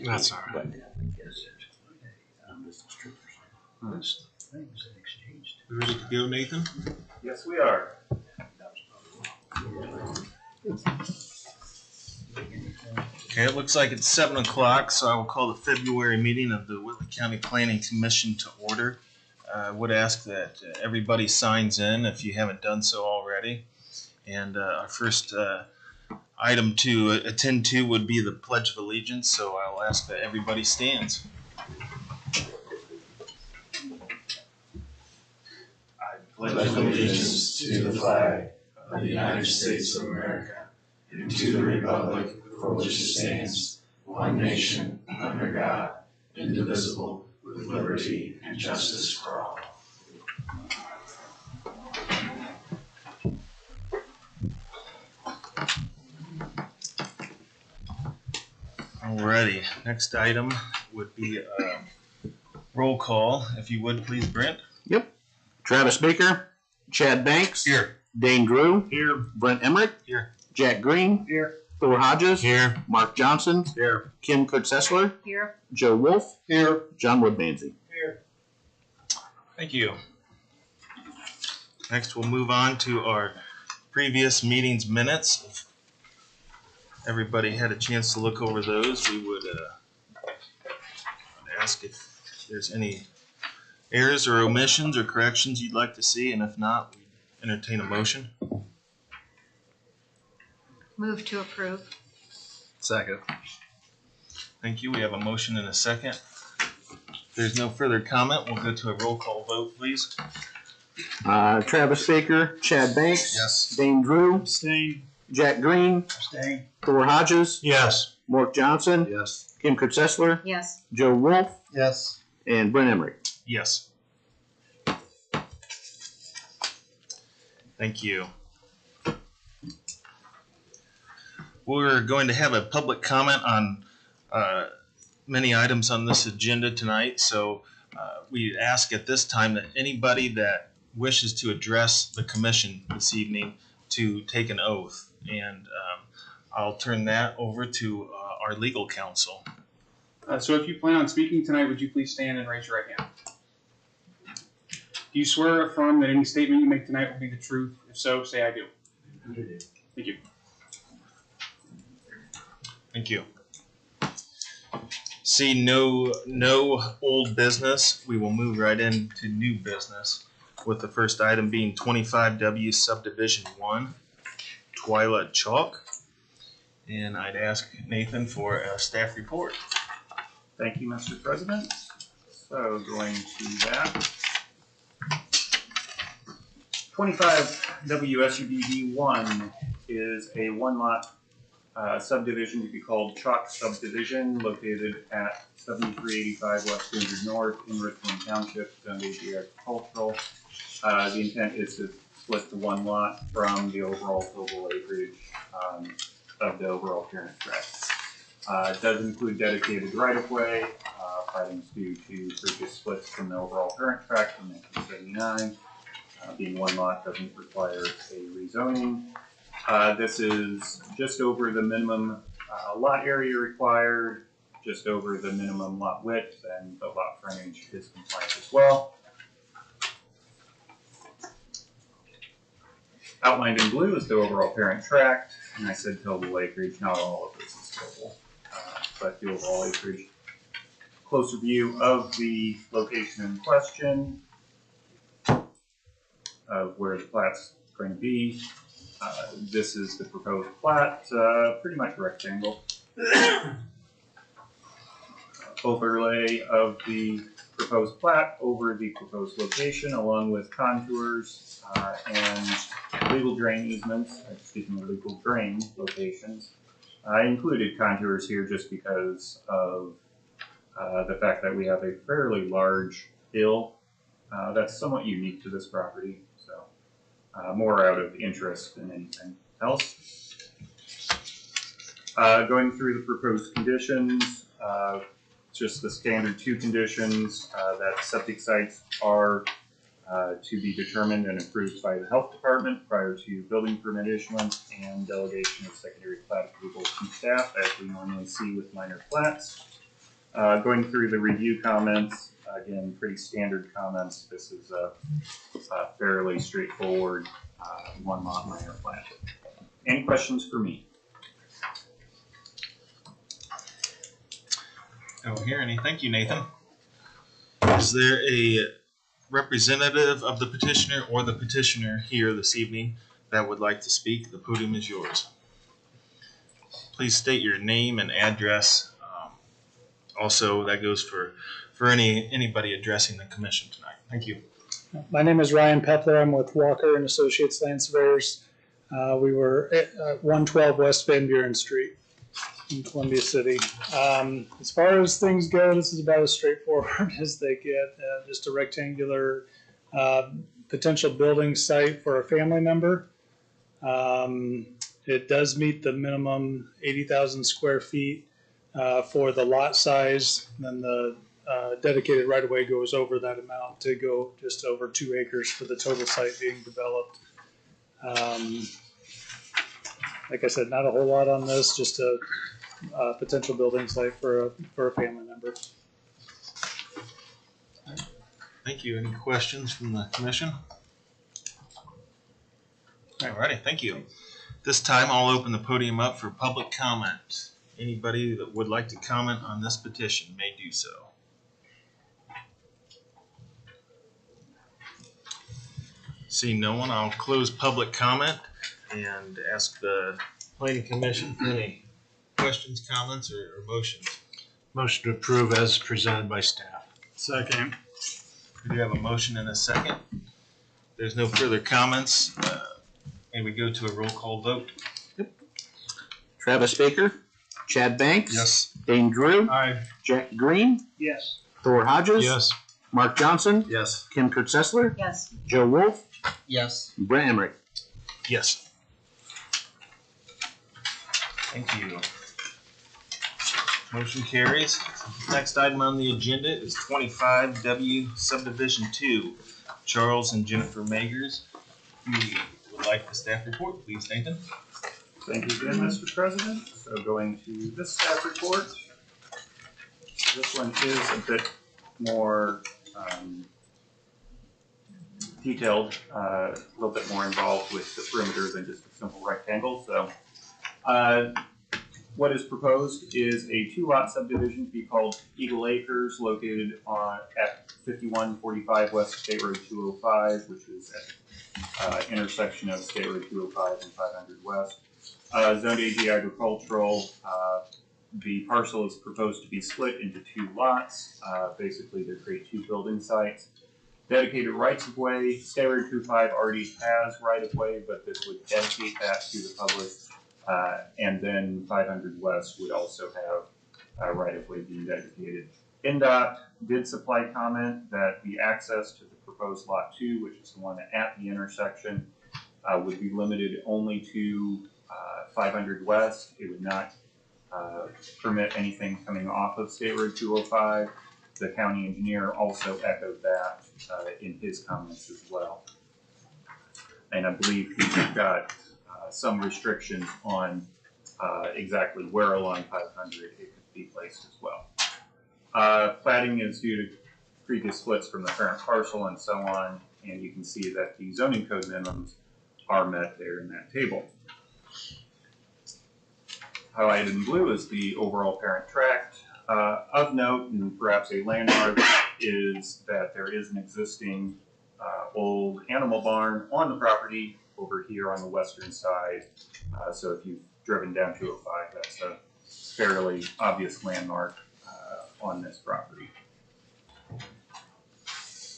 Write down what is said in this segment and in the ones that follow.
That's all right. You ready to go, Nathan? Yes, we are. Okay, it looks like it's 7 o'clock, so I will call the February meeting of the Whitley County Planning Commission to order. I would ask that everybody signs in if you haven't done so already. And our first item to attend to would be the Pledge of Allegiance, so I'll ask that everybody stands. I pledge allegiance to the flag of the United States of America and to the republic for which it stands, one nation, under God, indivisible, with liberty and justice for all. Alrighty, next item would be a roll call. If you would, please, Brent. Yep. Travis Baker, Chad Banks. Here. Dane Drew. Here. Brent Emmerich. Here. Jack Green. Here. Thor Hodges. Here. Mark Johnson. Here. Kim Kurtzessler. Here. Joe Wolf. Here. John Woodmansey. Here. Thank you. Next, we'll move on to our previous meetings minutes. Everybody had a chance to look over those. We would ask if there's any errors or omissions or corrections you'd like to see, and if not, we entertain a motion. Move to approve. Second. Thank you. We have a motion and a second. If there's no further comment, we'll go to a roll call vote, please. Travis Baker, Chad Banks. Yes. Dane Drew. Abstain. Jack Green. Abstain. Thor Hodges. Yes. Mark Johnson. Yes. Kim Kurtzessler. Yes. Joe Wolf. Yes. And Brent Emmerich. Yes. Thank you. We're going to have a public comment on many items on this agenda tonight, so we ask at this time that anybody that wishes to address the commission this evening to take an oath, and I'll turn that over to our legal counsel. So if you plan on speaking tonight, would you please stand and raise your right hand? Do you swear or affirm that any statement you make tonight will be the truth? If so, say I do. Thank you. Thank you. See no old business. We will move right into new business, with the first item being 25W Subdivision 1, Twyla Chalk. And I'd ask Nathan for a staff report. Thank you, Mr. President. So going to that. 25W SUDD 1 is a one-lot Subdivision to be called Chalk Subdivision, located at 7385 West 200 North in Richland Township, Zone AG Agricultural. The intent is to split the one lot from the overall total acreage of the overall parent tract. It does include dedicated right-of-way, filings due to previous splits from the overall parent tract in 1979. Being one lot doesn't require a rezoning. This is just over the minimum lot area required, just over the minimum lot width, and the lot frontage is compliant as well. Outlined in blue is the overall parent tract, and I said total acreage, not all of this is total, but the overall acreage. Closer view of the location in question, of where the plat's going to be. This is the proposed plat, pretty much rectangle. Overlay of the proposed plat over the proposed location, along with contours and legal drain easements, speaking of legal drain locations. I included contours here just because of the fact that we have a fairly large hill that's somewhat unique to this property, so more out of interest than anything else. Going through the proposed conditions, just the standard 2 conditions, that septic sites are to be determined and approved by the health department prior to building permit issuance and delegation of secondary plat approval to staff, as we normally see with minor plats. Going through the review comments, again, pretty standard comments. This is a fairly straightforward one lot minor plat. Any questions for me? Don't hear any. Thank you, Nathan. Is there a representative of the petitioner or the petitioner here this evening that would like to speak? The podium is yours. Please state your name and address. Also, that goes for anybody addressing the commission tonight. Thank you. My name is Ryan Pepler. I'm with Walker and Associates Land Surveyors. We were at 112 West Van Buren Street in Columbia City. As far as things go, this is about as straightforward as they get. Just a rectangular potential building site for a family member. It does meet the minimum 80,000 square feet for the lot size. Then the dedicated right-of-way goes over that amount to go just over 2 acres for the total site being developed. Like I said, not a whole lot on this, just a potential building site for a family member. Thank you. Any questions from the commission? Alrighty, thank you. This time I'll open the podium up for public comment. Anybody that would like to comment on this petition may do so. Seeing no one, I'll close public comment and ask the planning commission for any questions, comments, or motions. Motion to approve as presented by staff. Second. We do have a motion and a second. There's no further comments. May we go to a roll call vote? Travis Baker, Chad Banks. Yes. Dane Drew. Aye. Jack Green. Yes. Thor Hodges. Yes. Mark Johnson. Yes. Kim Kurtzessler. Yes. Joe Wolf. Yes. Brent Emmerich. Yes. Thank you. Motion carries. Next item on the agenda is 25W Subdivision 2. Charles and Jennifer Magers. We would like the staff report, please, Nathan. Thank you again, Mr. President. So going to this staff report. This one is a bit more detailed, a little bit more involved with the perimeter than just a simple rectangle. So what is proposed is a 2-lot subdivision to be called Eagle Acres, located at 5145 West State Road 205, which is at intersection of State Road 205 and 500 West. Zoned AG Agricultural. The parcel is proposed to be split into 2 lots, basically to create 2 building sites. Dedicated rights-of-way. State Road 205 already has right-of-way, but this would dedicate that to the public And then 500 West would also have right-of-way being dedicated. NDOT did supply comment that the access to the proposed Lot 2, which is the one at the intersection, would be limited only to 500 West. It would not permit anything coming off of State Road 205. The county engineer also echoed that in his comments as well. And I believe he's got some restrictions on exactly where along 500 it could be placed as well. Platting is due to previous splits from the current parcel and so on, and you can see that the zoning code minimums are met there in that table. Highlighted in blue is the overall parent tract. Of note, and perhaps a landmark, is that there is an existing old animal barn on the property over here on the western side. So if you've driven down 205, that's a fairly obvious landmark on this property.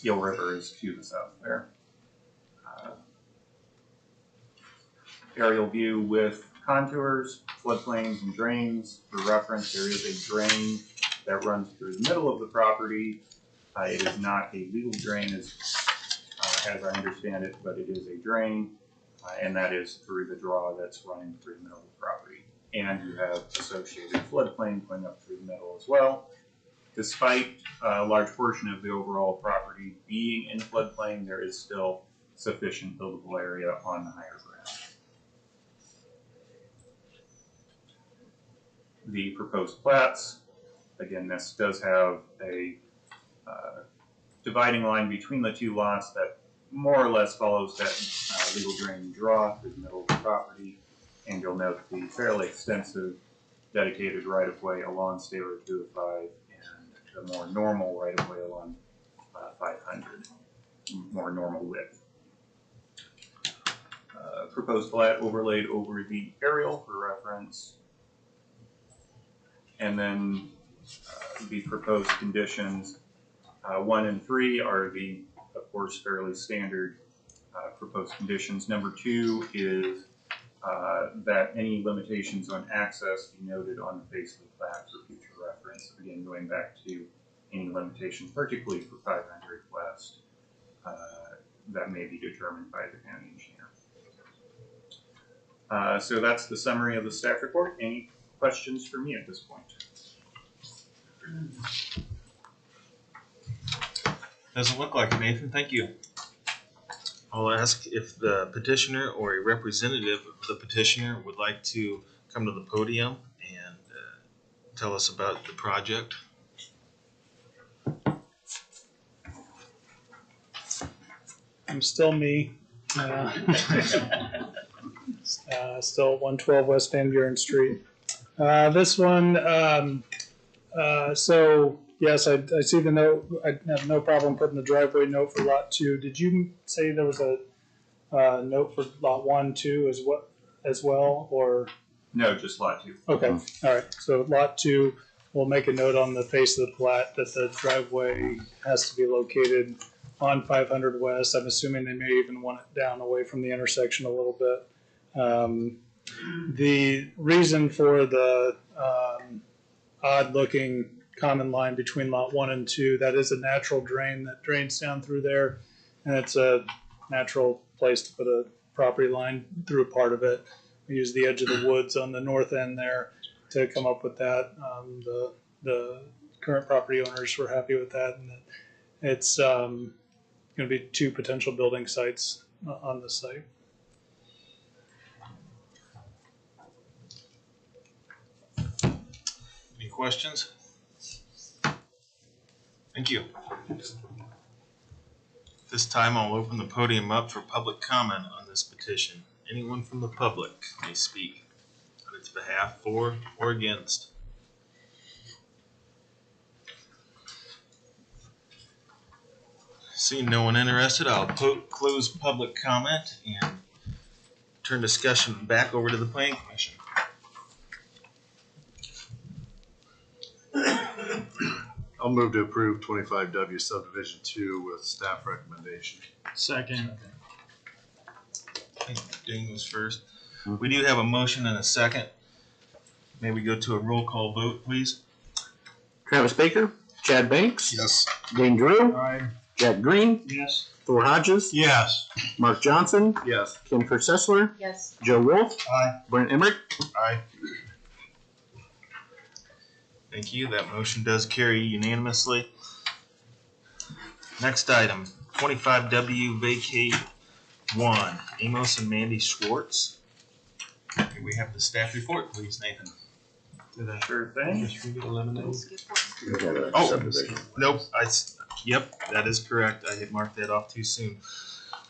Eel River is to the south there. Aerial view with contours, floodplains, and drains. For reference, there is a drain that runs through the middle of the property. It is not a legal drain as I understand it, but it is a drain, and that is through the draw that's running through the middle of the property. And you have associated floodplain going up through the middle as well. Despite a large portion of the overall property being in floodplain, there is still sufficient buildable area on the higher ground. The proposed plats, again, this does have a dividing line between the two lots that more or less follows that legal drain draw through the middle of the property. And you'll note the fairly extensive dedicated right-of-way along State Road 205 and the more normal right-of-way along 500, more normal width. Proposed plat overlaid over the aerial for reference. And then the proposed conditions 1 and 3 are the, of course, fairly standard proposed conditions. Number 2 is that any limitations on access be noted on the face of the plat for future reference. Again, going back to any limitations, particularly for 500 West, that may be determined by the county engineer. So that's the summary of the staff report. Any questions for me at this point? Doesn't look like it, Nathan. Thank you. I'll ask if the petitioner or a representative of the petitioner would like to come to the podium and tell us about the project. I'm still me. Still at 112 West Van Buren Street. This one, so yes, I see the note. I have no problem putting the driveway note for Lot 2. Did you say there was a note for Lot 1, 2 as well, or? No, just Lot 2. Okay, all right. So Lot 2, we'll make a note on the face of the plat that the driveway has to be located on 500 West. I'm assuming they may even want it down away from the intersection a little bit. The reason for the odd-looking common line between Lot 1 and 2, that is a natural drain that drains down through there, and it's a natural place to put a property line through a part of it. We use the edge of the woods on the north end there to come up with that. The current property owners were happy with that, and it's going to be 2 potential building sites on this site. Any questions? Thank you. This time I'll open the podium up for public comment on this petition. Anyone from the public may speak on its behalf, for or against. Seeing no one interested, I'll close public comment and turn discussion back over to the Planning Commission. I'll move to approve 25W Subdivision 2 with staff recommendation. Second. I think Dane was first. We do have a motion and a second. May we go to a roll call vote, please? Travis Baker, Chad Banks, Yes. Dane Drew, Aye. Jack Green, Yes. Thor Hodges, Yes. Mark Johnson, Yes. Jennifer Sessler, Yes. Joe Wolf, Aye. Brent Emmerich. Aye. Thank you. That motion does carry unanimously. Next item, 25W vacate 1, Amos and Mandy Schwartz. May we have the staff report, please, Nathan? Sure thing. Oh, nope. Yep, that is correct. I had marked that off too soon.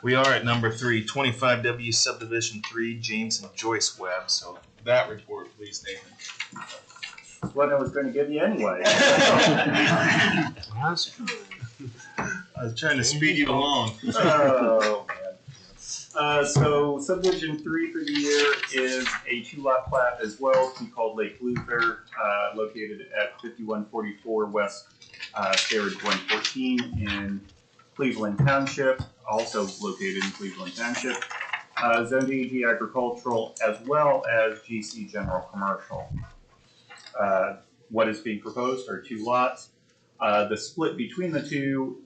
We are at number 3, 25W Subdivision 3, James and Joyce Webb. So that report, please, Nathan. What I was going to give you anyway. I was trying to speed you along. Oh, man. So Subdivision 3 for the year is a 2-lot plat as well, to be called Lake Luther, located at 5144 West State Road 114 in Cleveland Township, also located in Cleveland Township. Zoned AG agricultural as well as GC general commercial. What is being proposed are 2 lots. The split between the two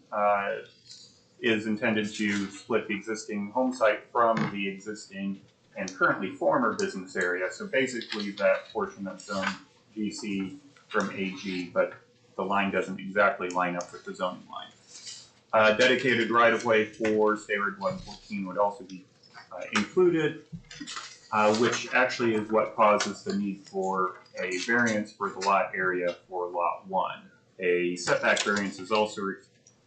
is intended to split the existing home site from the existing and currently former business area. So basically that portion that's zoned GC from AG, but the line doesn't exactly line up with the zoning line. Dedicated right-of-way for State Road 114 would also be included, which actually is what causes the need for a variance for the lot area for Lot 1. A setback variance is also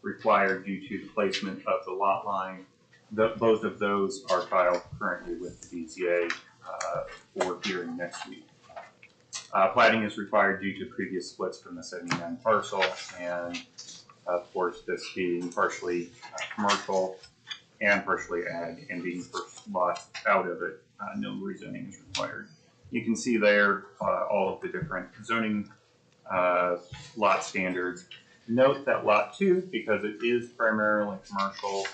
required due to the placement of the lot line. Both of those are filed currently with the BZA for hearing next week. Plating is required due to previous splits from the 79 parcel, and of course this being partially commercial and partially ag, and being first lot out of it, no rezoning is required. You can see there all of the different zoning lot standards. Note that Lot 2, because it is primarily commercial,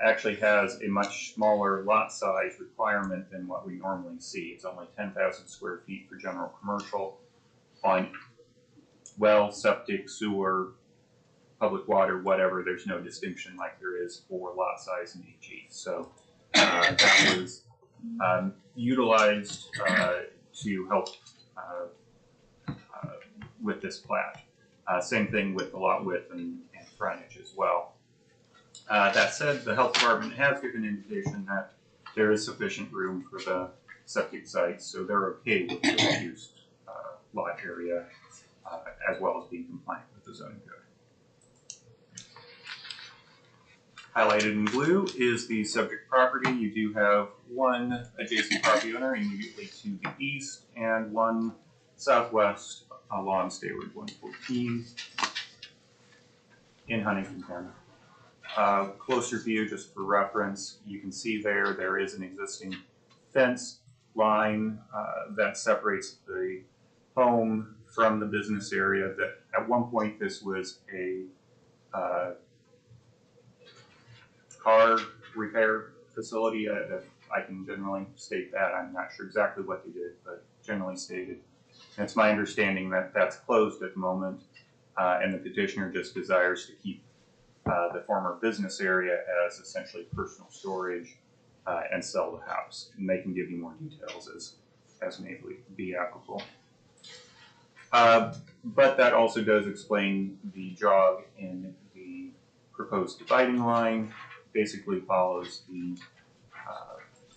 actually has a much smaller lot size requirement than what we normally see. It's only 10,000 square feet for general commercial. On well, septic, sewer, public water, whatever, there's no distinction like there is for lot size in AG. So that was utilized to help with this plat. Same thing with the lot width and frontage as well. That said, the health department has given indication that there is sufficient room for the septic site, so they're okay with the reduced lot area as well as being compliant with the zoning code. Highlighted in blue is the subject property. You do have one adjacent property owner immediately to the east and one southwest along State Road 114 in Huntington County. Closer view, just for reference, you can see there is an existing fence line that separates the home from the business area. That at one point this was a car repair facility. I can generally state that. I'm not sure exactly what they did, but generally stated. And it's my understanding that that's closed at the moment, and the petitioner just desires to keep the former business area as essentially personal storage and sell the house. And they can give you more details as may be applicable. But that also does explain the jog in the proposed dividing line. Basically follows the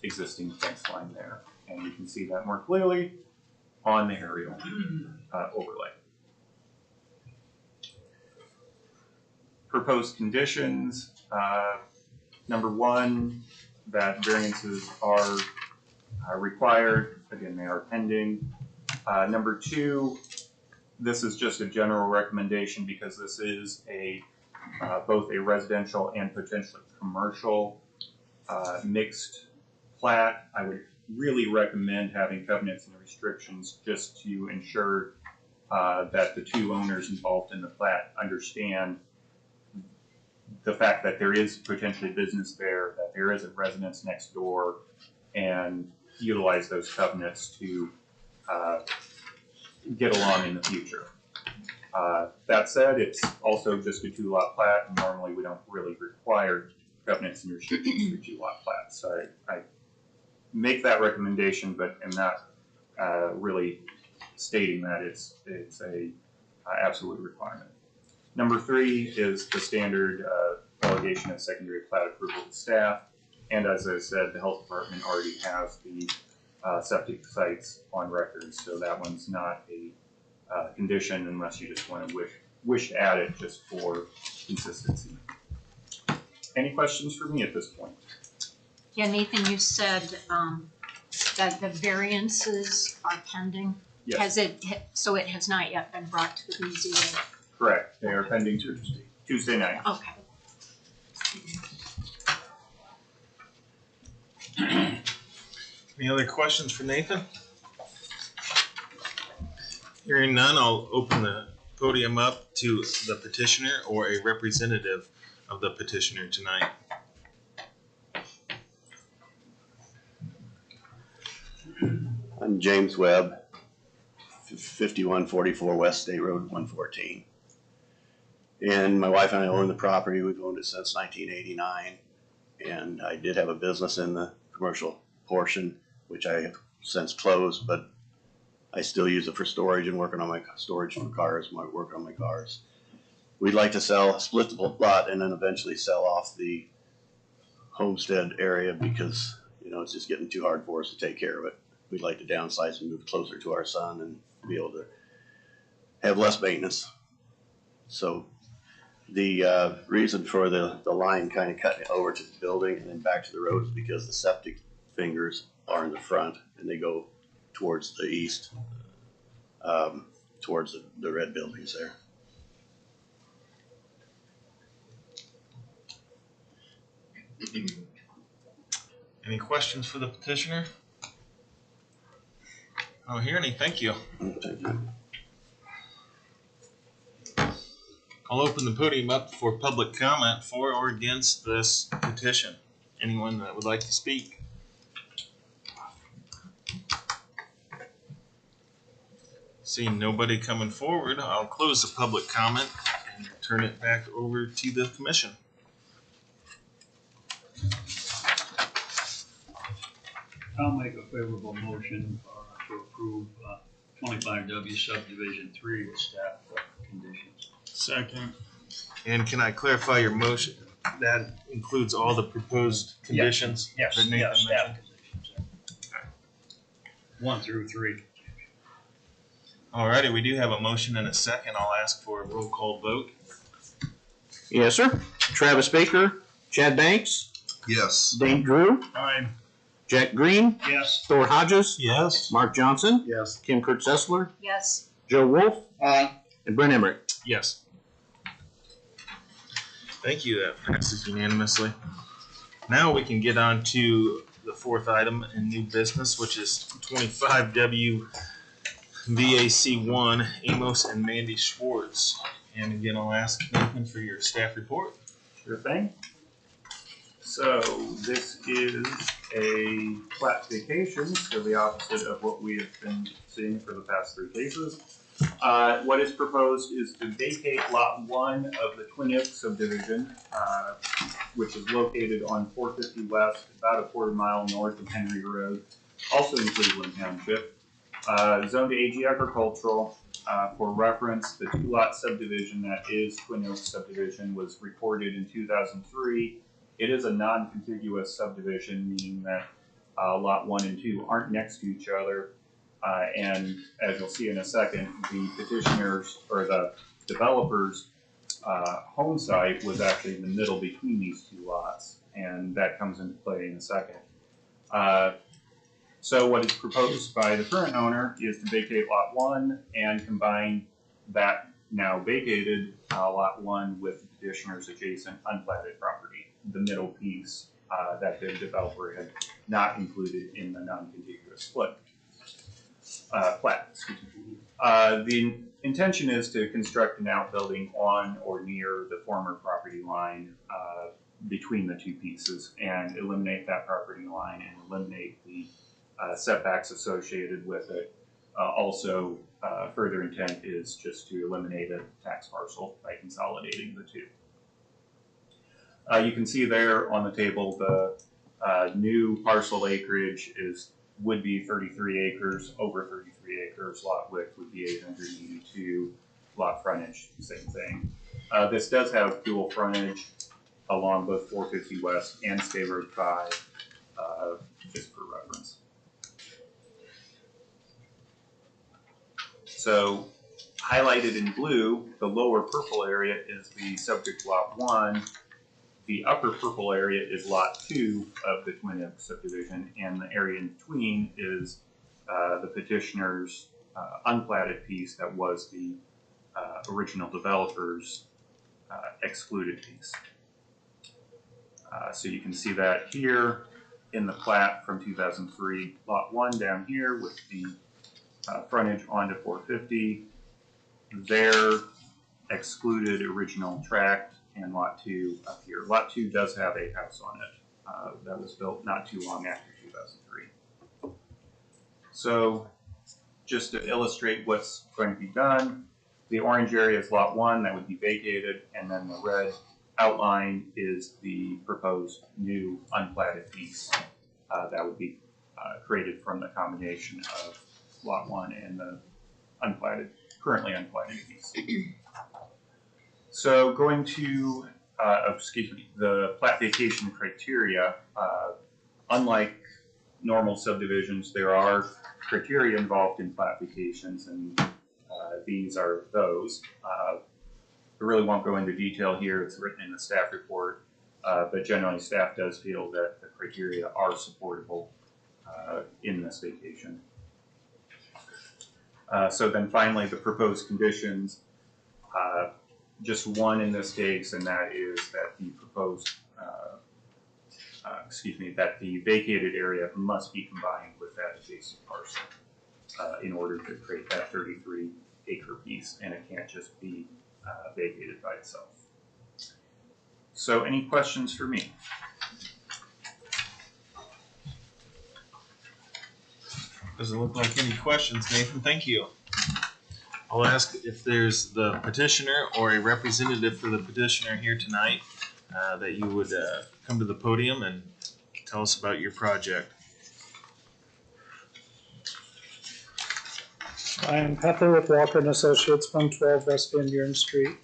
existing fence line there. And you can see that more clearly on the aerial overlay. Proposed conditions, number 1, that variances are required. Again, they are pending. Number 2, this is just a general recommendation because this is both a residential and potentially commercial mixed plat. I would really recommend having covenants and restrictions just to ensure that the two owners involved in the plat understand the fact that there is potentially business there, that there is a residence next door, and utilize those covenants to get along in the future. That said, it's also just a 2-lot plat, and normally we don't really require covenants and restrictions for 2-lot plats. So I make that recommendation, but am not really stating that it's a absolute requirement. Number 3 is the standard delegation of secondary plat approval to staff, and as I said, the health department already has the septic sites on record, so that one's not a condition unless you just want to wish to add it just for consistency. Any questions for me at this point? Yeah, Nathan, you said that the variances are pending. Yes. So it has not yet been brought to the BZA? Correct. They are pending Tuesday night. Okay. Any other questions for Nathan? Hearing none, I'll open the podium up to the petitioner or a representative of the petitioner tonight. I'm James Webb, 5144 West State Road 114. And my wife and I own the property. We've owned it since 1989. And I did have a business in the commercial portion, which I have since closed, but I still use it for storage and working on my storage for cars, working on my cars. We'd like to split the lot and then eventually sell off the homestead area because, you know, it's just getting too hard for us to take care of it. We'd like to downsize and move closer to our son and be able to have less maintenance. So the reason for the line kind of cutting over to the building and then back to the road is because the septic fingers are in the front and they go towards the east, towards the red buildings there. Any questions for the petitioner? I don't hear any. Thank you. Thank you. I'll open the podium up for public comment for or against this petition. Anyone that would like to speak? Seeing nobody coming forward, I'll close the public comment and turn it back over to the commission. I'll make a favorable motion to approve 25W Subdivision 3 with staff conditions. Second. And can I clarify your motion? That includes all the proposed conditions? Yes, that Nathan yes, staff mentioned? conditions. 1 through 3. Alrighty, we do have a motion and a second. I'll ask for a roll call vote. Yes, sir. Travis Baker, Chad Banks, Yes. Dane Drew, Aye. Jack Green, Yes. Thor Hodges, Yes. Mark Johnson, Yes. Kim Kurtzessler, Yes. Joe Wolf, Aye. and Brent Emmerich. Yes. Thank you. That passes unanimously. Now we can get on to the fourth item in new business, which is 25W VAC1 Amos and Mandy Schwartz. And again, I'll ask Nathan for your staff report. Sure thing. So this is a plat vacation, so the opposite of what we have been seeing for the past 3 cases. What is proposed is to vacate lot 1 of the Twin Oaks subdivision, which is located on 450 West, about a quarter-mile north of Henry Road, also in Cleveland Township. Zoned AG agricultural. For reference, the 2-lot subdivision that is Twin Oaks subdivision was recorded in 2003. It is a non-contiguous subdivision, meaning that lot 1 and 2 aren't next to each other. And as you'll see in a second, the petitioners or the developers' home site was actually in the middle between these 2 lots, and that comes into play in a second. So what is proposed by the current owner is to vacate lot 1 and combine that now vacated lot 1 with the petitioner's adjacent unplatted property, the middle piece that the developer had not included in the non-contiguous split. Plat. The intention is to construct an outbuilding on or near the former property line between the 2 pieces and eliminate that property line and eliminate the setbacks associated with it. Also, further intent is just to eliminate a tax parcel by consolidating the two. You can see there on the table the new parcel acreage would be 33 acres, over 33 acres. Lot width would be 882. Lot frontage, same thing. This does have dual frontage along both 450 West and State Road 5, just for reference. So, highlighted in blue, the lower purple area is the subject Lot 1. The upper purple area is Lot 2 of the Twin Oaks subdivision, and the area in between is the petitioner's unplatted piece that was the original developer's excluded piece. So you can see that here in the plat from 2003, Lot 1 down here with the frontage onto 450, their excluded original tract, and Lot 2 up here. Lot 2 does have a house on it that was built not too long after 2003. So just to illustrate what's going to be done, the orange area is Lot 1 that would be vacated, and then the red outline is the proposed new unplatted piece that would be created from the combination of Lot 1 and the currently unplatted piece. So going to, the plat vacation criteria, unlike normal subdivisions, there are criteria involved in plat vacations, and these are those. I really won't go into detail here, it's written in the staff report, but generally staff does feel that the criteria are supportable in this vacation. So then finally, the proposed conditions, just one in this case, and that is that the proposed, that the vacated area must be combined with that adjacent parcel in order to create that 33-acre piece, and it can't just be vacated by itself. So any questions for me? Doesn't look like any questions, Nathan. Thank you. I'll ask if there's the petitioner or a representative for the petitioner here tonight that you would come to the podium and tell us about your project. I'm Pepper with Walker and Associates, 112 West Van Buren Street.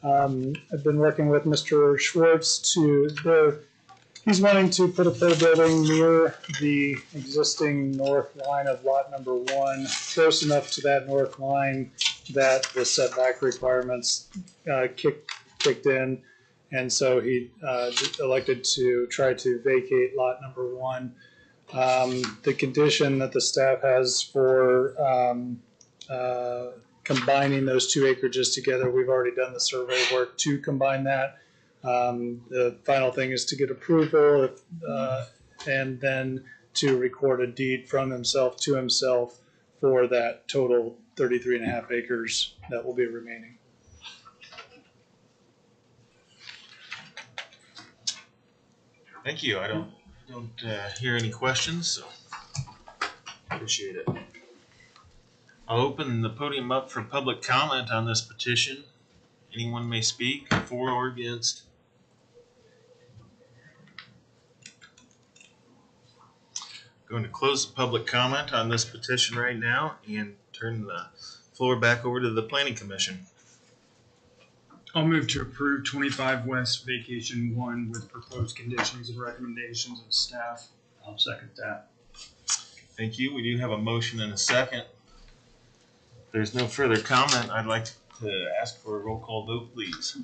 I've been working with Mr. Schwartz he's wanting to put a pole building near the existing north line of lot number 1, close enough to that north line that the setback requirements kicked in, and so he elected to try to vacate lot number 1. The condition that the staff has for combining those two acreages together, we've already done the survey work to combine that. The final thing is to get approval and then to record a deed from himself to himself for that total 33.5 acres that will be remaining. Thank you. I don't hear any questions, so appreciate it. I'll open the podium up for public comment on this petition. Anyone may speak for or against. Going to close the public comment on this petition right now and turn the floor back over to the Planning Commission. I'll move to approve 25 West Vacation 1 with proposed conditions and recommendations of staff. I'll second that. Thank you. We do have a motion and a second. If there's no further comment, I'd like to ask for a roll call vote, please.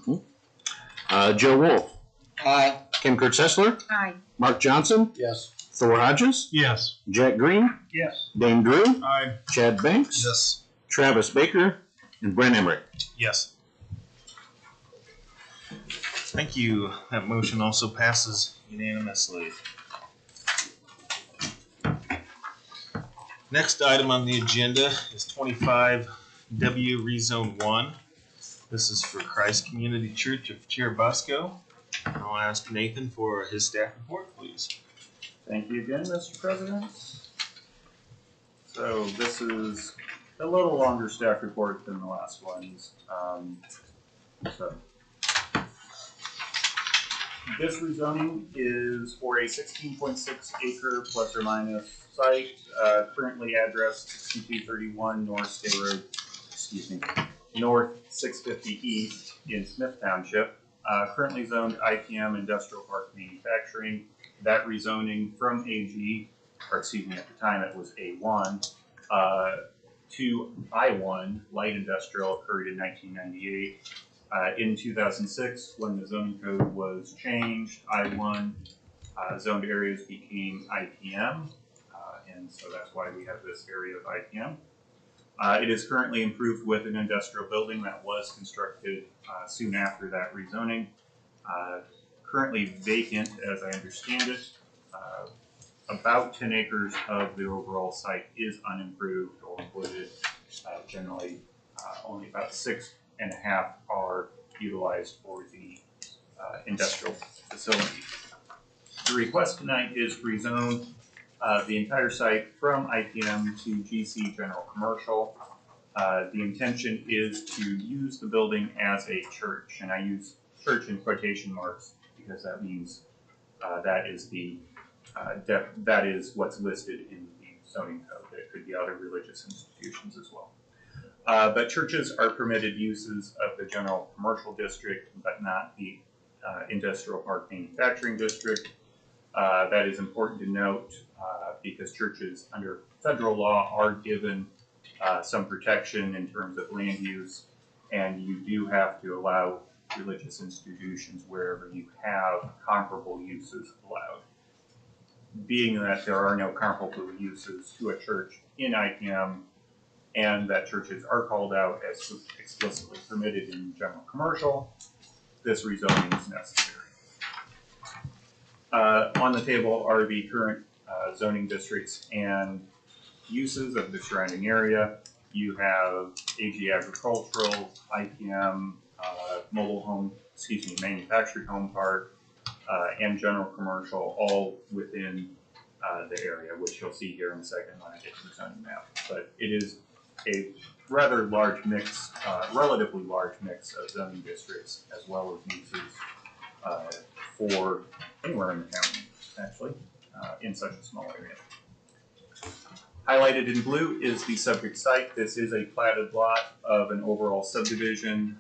Joe Wolf. Aye. Kim Kurtzessler. Aye. Mark Johnson. Yes. Thor Hodges. Yes. Jack Green. Yes. Dane Drew. Aye. Chad Banks. Yes. Travis Baker. And Brent Emmerich. Yes. Thank you. That motion also passes unanimously. Next item on the agenda is 25W Rezone 1. This is for Christ Community Church of Churubusco. I'll ask Nathan for his staff report, please. Thank you again, Mr. President. So this is a little longer staff report than the last ones. So this rezoning is for a 16.6 acre plus or minus site, currently addressed 6231 North State Road, North 650 East in Smith Township. Currently zoned IPM Industrial Park Manufacturing. That rezoning from AG, or excuse me, at the time it was A1, to I1, light industrial, occurred in 1998. In 2006, when the zoning code was changed, I1 zoned areas became IPM, and so that's why we have this area of IPM. It is currently improved with an industrial building that was constructed soon after that rezoning. Currently vacant, as I understand it. About 10 acres of the overall site is unimproved or wooded. Generally, only about 6.5 are utilized for the industrial facility. The request tonight is to rezone the entire site from IPM to GC General Commercial. The intention is to use the building as a church, and I use church in quotation marks because that means that is the that is what's listed in the zoning code. It could be other religious institutions as well. But churches are permitted uses of the general commercial district, but not the industrial park manufacturing district. That is important to note because churches under federal law are given some protection in terms of land use, and you do have to allow religious institutions wherever you have comparable uses allowed. Being that there are no comparable uses to a church in IPM, and that churches are called out as explicitly permitted in general commercial, this rezoning is necessary. On the table are the current zoning districts and uses of the surrounding area. You have AG Agricultural, IPM, mobile home, manufactured home park, and general commercial, all within the area, which you'll see here in a second when I get to the zoning map. But it is a rather large mix, relatively large mix of zoning districts as well as uses for anywhere in the county, actually, in such a small area. Highlighted in blue is the subject site. This is a platted lot of an overall subdivision.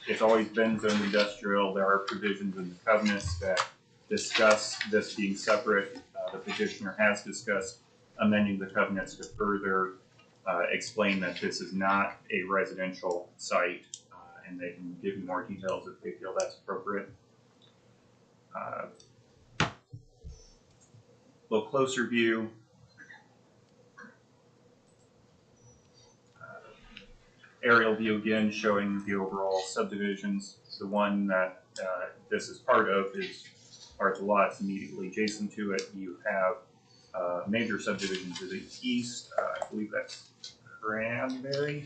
It's always been zoned industrial. There are provisions in the covenants that discuss this being separate. The petitioner has discussed amending the covenants to further explain that this is not a residential site, and they can give you more details if they feel that's appropriate. A little closer view. Aerial view again showing the overall subdivisions. The one that this is part of are the lots immediately adjacent to it. You have major subdivision to the east. I believe that's Raspberry.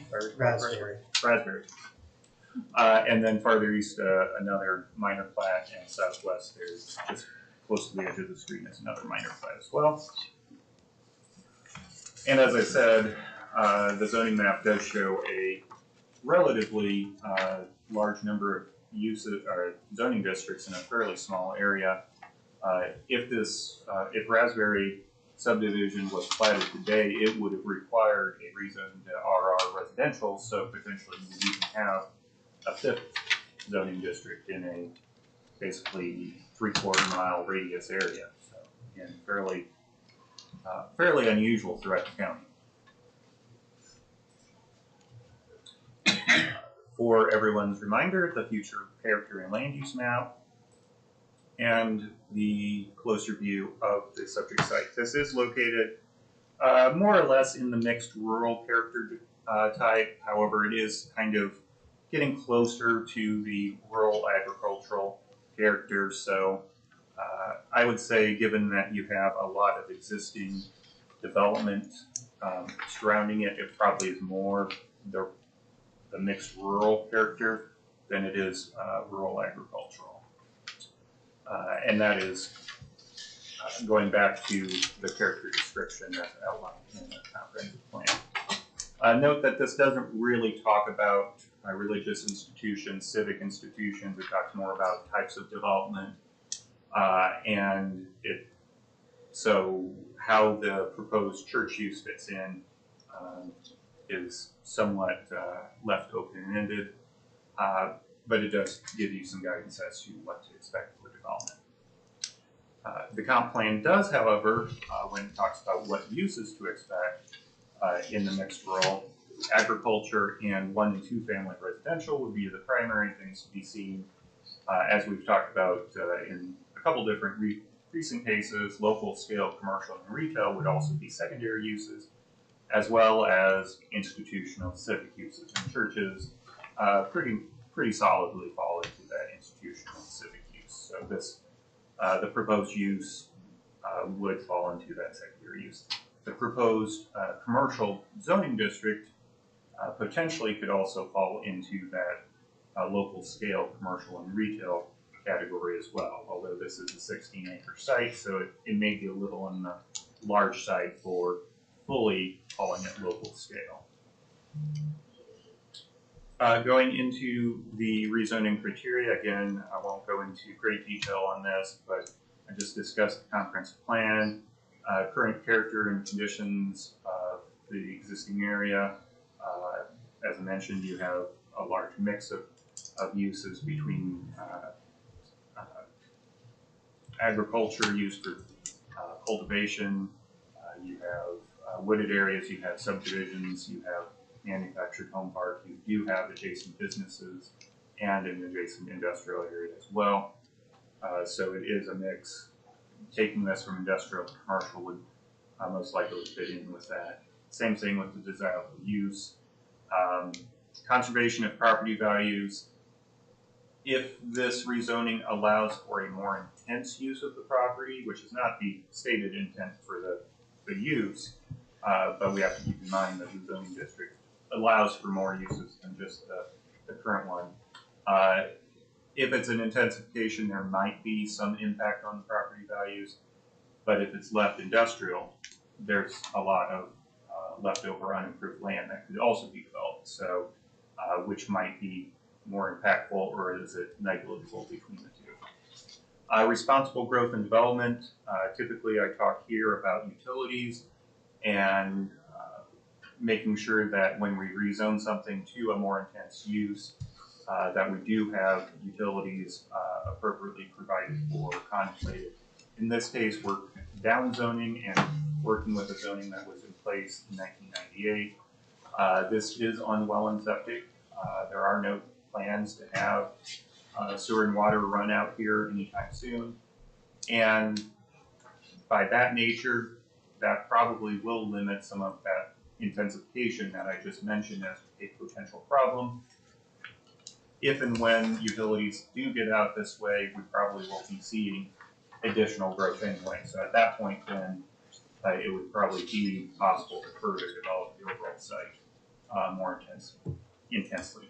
And then farther east, another minor plat, and southwest there's just close to the edge of the screen is another minor plat as well. And as I said, the zoning map does show a relatively large number of uses or zoning districts in a fairly small area. If Raspberry subdivision was platted today, it would have required a rezone to RR residential, so potentially you would even have a fifth zoning district in a basically 3/4 mile radius area. So again, fairly unusual throughout the county. For everyone's reminder, the future character and land use map and the closer view of the subject site. This is located more or less in the mixed rural character type. However, it is kind of getting closer to the rural agricultural character. So I would say, given that you have a lot of existing development surrounding it, it probably is more the mixed rural character than it is rural agricultural. And that is going back to the character description that's outlined in the comprehensive plan. Note that this doesn't really talk about religious institutions, civic institutions. It talks more about types of development, and so how the proposed church use fits in is somewhat left open-ended, but it does give you some guidance as to what to expect for development. The comp plan does, however, when it talks about what uses to expect in the mixed rural, agriculture and 1 and 2 family residential would be the primary things to be seen. As we've talked about in a couple different recent cases, local scale commercial and retail would also be secondary uses, as well as institutional civic uses. And churches pretty solidly fall into that institutional civic use. So this the proposed use would fall into that secondary use. The proposed commercial zoning district potentially could also fall into that local scale commercial and retail category as well, although this is a 16-acre site, so it may be a little on the large side for fully calling it local scale. Going into the rezoning criteria, again, I won't go into great detail on this, but I just discussed the comprehensive plan, current character and conditions of the existing area. As I mentioned, you have a large mix of uses between agriculture used for cultivation, you have wooded areas, you have subdivisions, you have manufactured home park, you do have adjacent businesses and an adjacent industrial area as well. So it is a mix. Taking this from industrial to commercial would most likely fit in with that. Same thing with the desirable use. Conservation of property values. If this rezoning allows for a more intense use of the property, which is not the stated intent for the use, but we have to keep in mind that the zoning district allows for more uses than just the current one. If it's an intensification, there might be some impact on the property values, but if it's left industrial, there's a lot of leftover unimproved land that could also be developed, so which might be more impactful, or is it negligible between the two? Responsible growth and development. Typically I talk here about utilities and making sure that when we rezone something to a more intense use, that we do have utilities appropriately provided for, contemplated. In this case, we're down zoning and working with a zoning that was in place in 1998. This is on well and septic. There are no plans to have sewer and water run out here anytime soon. And by that nature, that probably will limit some of that intensification that I just mentioned as a potential problem. If and when utilities do get out this way, we probably won't be seeing additional growth anyway. So at that point, then it would probably be possible to further develop the overall site more intensely.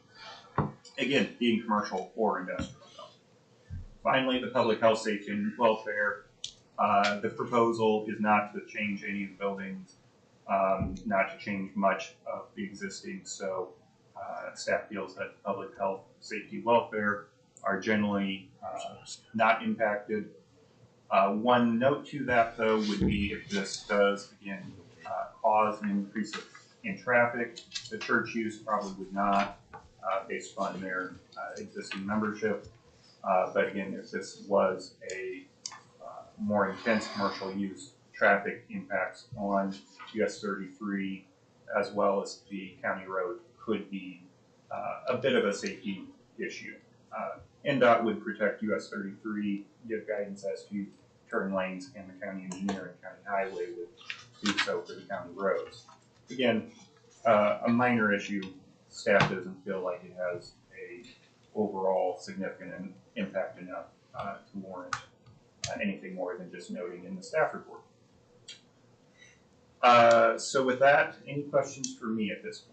Again, being commercial or industrial. Finally, the public health, safety, and welfare. The proposal is not to change any of the buildings, not to change much of the existing. So staff feels that public health, safety, welfare are generally not impacted. One note to that, though, would be if this does, again, cause an increase in traffic, the church use probably would not, based on their existing membership. But again, if this was a more intense commercial use, traffic impacts on US 33 as well as the county road could be a bit of a safety issue. NDOT would protect US 33, give guidance as to turn lanes, and the county engineer and county highway would do so for the county roads. Again, a minor issue. Staff doesn't feel like it has a overall significant impact enough to warrant anything more than just noting in the staff report. So with that, any questions for me at this point?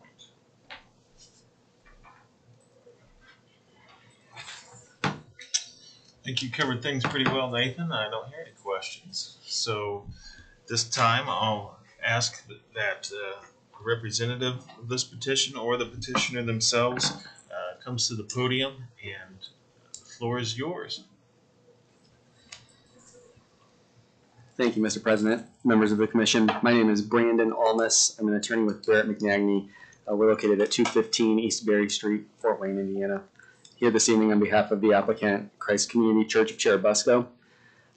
I think you covered things pretty well, Nathan. I don't hear any questions. So this time I'll ask that a representative of this petition or the petitioner themselves comes to the podium, and the floor is yours. Thank you, Mr. President, members of the commission. My name is Brandon Amos. I'm an attorney with Barrett McNagny. We're located at 215 East Berry Street, Fort Wayne, Indiana. Here this evening on behalf of the applicant, Christ Community Church of Churubusco.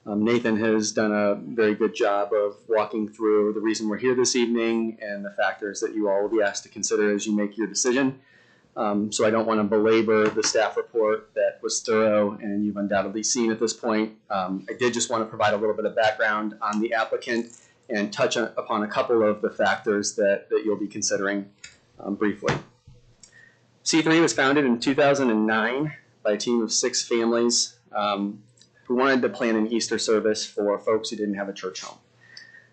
Nathan has done a very good job of walking through the reason we're here this evening and the factors that you all will be asked to consider as you make your decision. So I don't want to belabor the staff report that was thorough and you've undoubtedly seen at this point. I did just want to provide a little bit of background on the applicant and touch upon a couple of the factors that you'll be considering briefly. C3 was founded in 2009 by a team of 6 families who wanted to plan an Easter service for folks who didn't have a church home.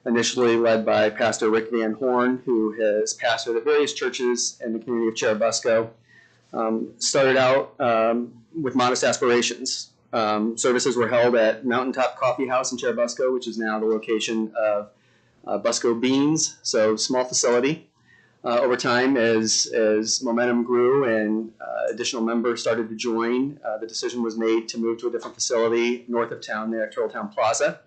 Initially led by Pastor Rick Van Horn, who has pastored at various churches in the community of Churubusco. Started out with modest aspirations. Services were held at Mountaintop Coffee House in Churubusco, which is now the location of Busco Beans, so small facility. Over time, as momentum grew and additional members started to join, the decision was made to move to a different facility north of town there at Turtletown Plaza.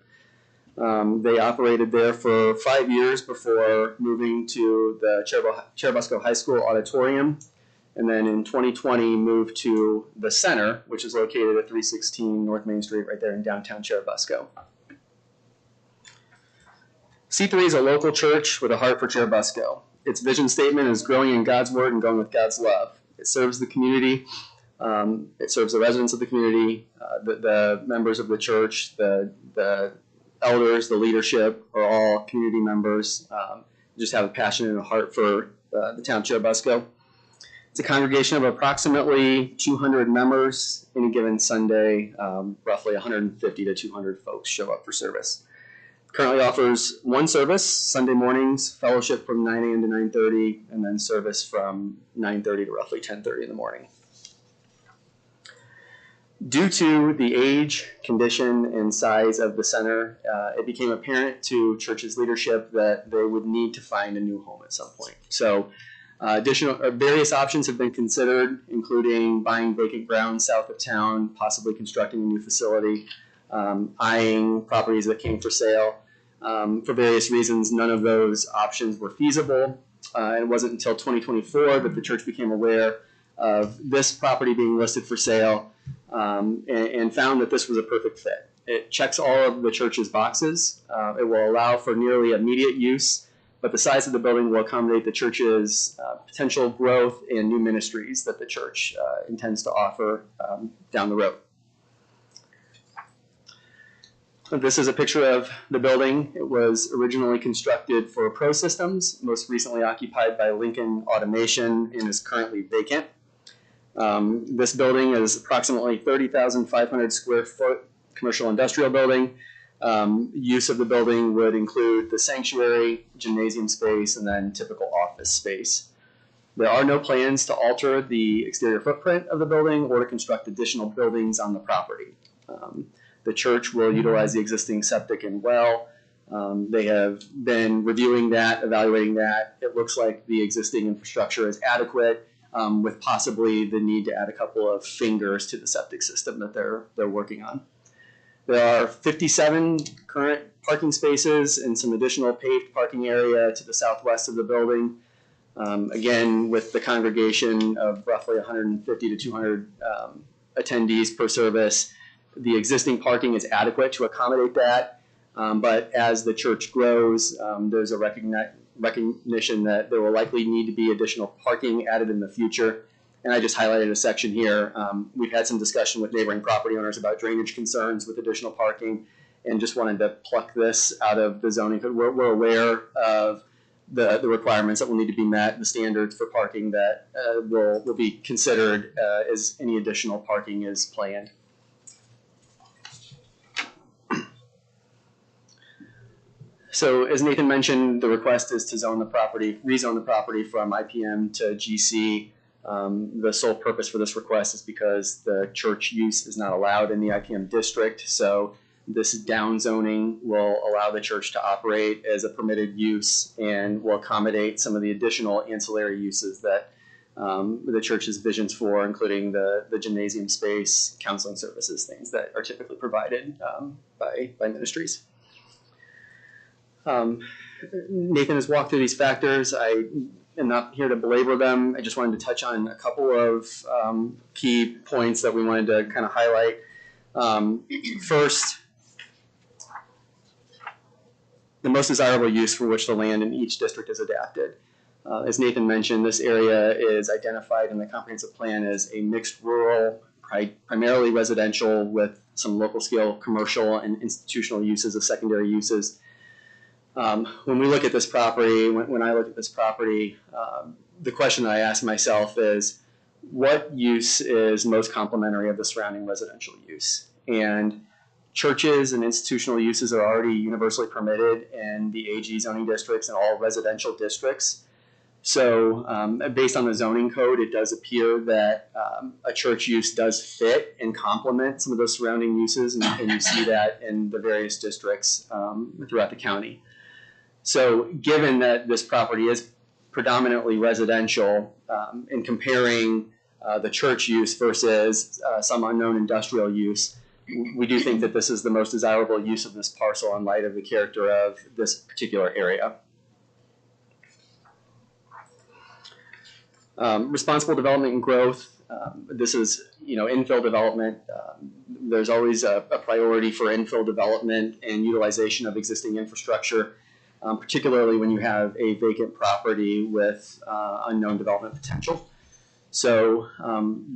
They operated there for 5 years before moving to the Churubusco High School auditorium, and then in 2020 moved to the center, which is located at 316 North Main Street right there in downtown Churubusco. C3 is a local church with a heart for Churubusco. Its vision statement is growing in God's word and going with God's love. It serves the community. It serves the residents of the community, the members of the church, the elders, the leadership are all community members. Just have a passion and a heart for the town of Churubusco. It's a congregation of approximately 200 members. Any given Sunday, roughly 150 to 200 folks show up for service. Currently offers one service, Sunday mornings, fellowship from 9 a.m. to 9:30, and then service from 9:30 to roughly 10:30 in the morning. Due to the age, condition, and size of the center, it became apparent to church's leadership that they would need to find a new home at some point. So various options have been considered, including buying vacant ground south of town, possibly constructing a new facility, eyeing properties that came for sale. For various reasons, none of those options were feasible. And it wasn't until 2024 that the church became aware of this property being listed for sale and found that this was a perfect fit. It checks all of the church's boxes. It will allow for nearly immediate use, but the size of the building will accommodate the church's potential growth and new ministries that the church intends to offer down the road. This is a picture of the building. It was originally constructed for Pro Systems, most recently occupied by Lincoln Automation, and is currently vacant. This building is approximately 30,500 square foot commercial industrial building. Use of the building would include the sanctuary, gymnasium space, and then typical office space. There are no plans to alter the exterior footprint of the building or to construct additional buildings on the property. The church will utilize the existing septic and well. They have been reviewing that, evaluating that. It looks like the existing infrastructure is adequate, with possibly the need to add a couple of fingers to the septic system that they're working on. There are 57 current parking spaces and some additional paved parking area to the southwest of the building. Again, with the congregation of roughly 150 to 200 attendees per service, the existing parking is adequate to accommodate that. But as the church grows, there's a recognition that there will likely need to be additional parking added in the future. And I just highlighted a section here. We've had some discussion with neighboring property owners about drainage concerns with additional parking, and just wanted to pluck this out of the zoning. We're aware of the requirements that will need to be met, the standards for parking that will be considered as any additional parking is planned. So as Nathan mentioned, the request is to rezone the property from IPM to GC. The sole purpose for this request is because the church use is not allowed in the IPM district, so this down zoning will allow the church to operate as a permitted use and will accommodate some of the additional ancillary uses that the church's visions for, including the gymnasium space, counseling services, things that are typically provided by ministries. Nathan has walked through these factors. I am not here to belabor them. I just wanted to touch on a couple of key points that we wanted to kind of highlight. First, the most desirable use for which the land in each district is adapted. As Nathan mentioned, this area is identified in the comprehensive plan as a mixed rural, primarily residential with some local scale commercial and institutional uses of secondary uses. When we look at this property, when I look at this property, the question that I ask myself is, what use is most complementary of the surrounding residential use? And churches and institutional uses are already universally permitted in the AG zoning districts and all residential districts. So based on the zoning code, it does appear that a church use does fit and complement some of those surrounding uses, and you see that in the various districts throughout the county. So given that this property is predominantly residential, and comparing the church use versus some unknown industrial use, we do think that this is the most desirable use of this parcel in light of the character of this particular area. Responsible development and growth. This is, infill development. There's always a priority for infill development and utilization of existing infrastructure, particularly when you have a vacant property with unknown development potential. So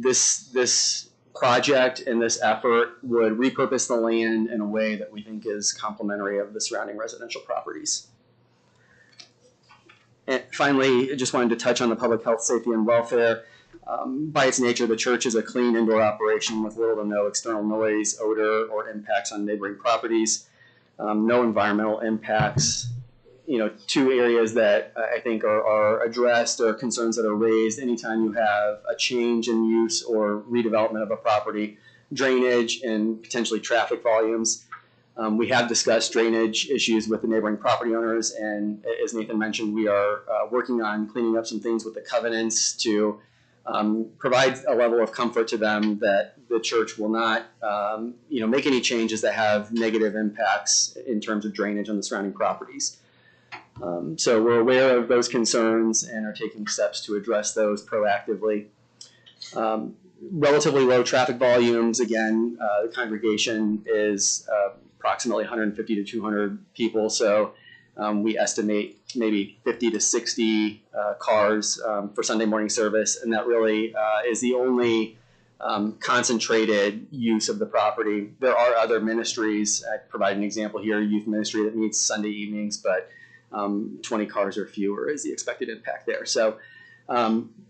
this project and this effort would repurpose the land in a way that we think is complementary of the surrounding residential properties. And finally, I just wanted to touch on the public health, safety, and welfare. By its nature, the church is a clean indoor operation with little to no external noise, odor, or impacts on neighboring properties. No environmental impacts. Two areas that I think are addressed or concerns that are raised anytime you have a change in use or redevelopment of a property: drainage and potentially traffic volumes. We have discussed drainage issues with the neighboring property owners, and as Nathan mentioned, we are working on cleaning up some things with the covenants to provide a level of comfort to them that the church will not make any changes that have negative impacts in terms of drainage on the surrounding properties. So we're aware of those concerns and are taking steps to address those proactively. Relatively low traffic volumes. Again, the congregation is approximately 150 to 200 people, so we estimate maybe 50 to 60 cars for Sunday morning service, and that really is the only concentrated use of the property. There are other ministries. I provide an example here, a youth ministry that meets Sunday evenings, but 20 cars or fewer is the expected impact there. So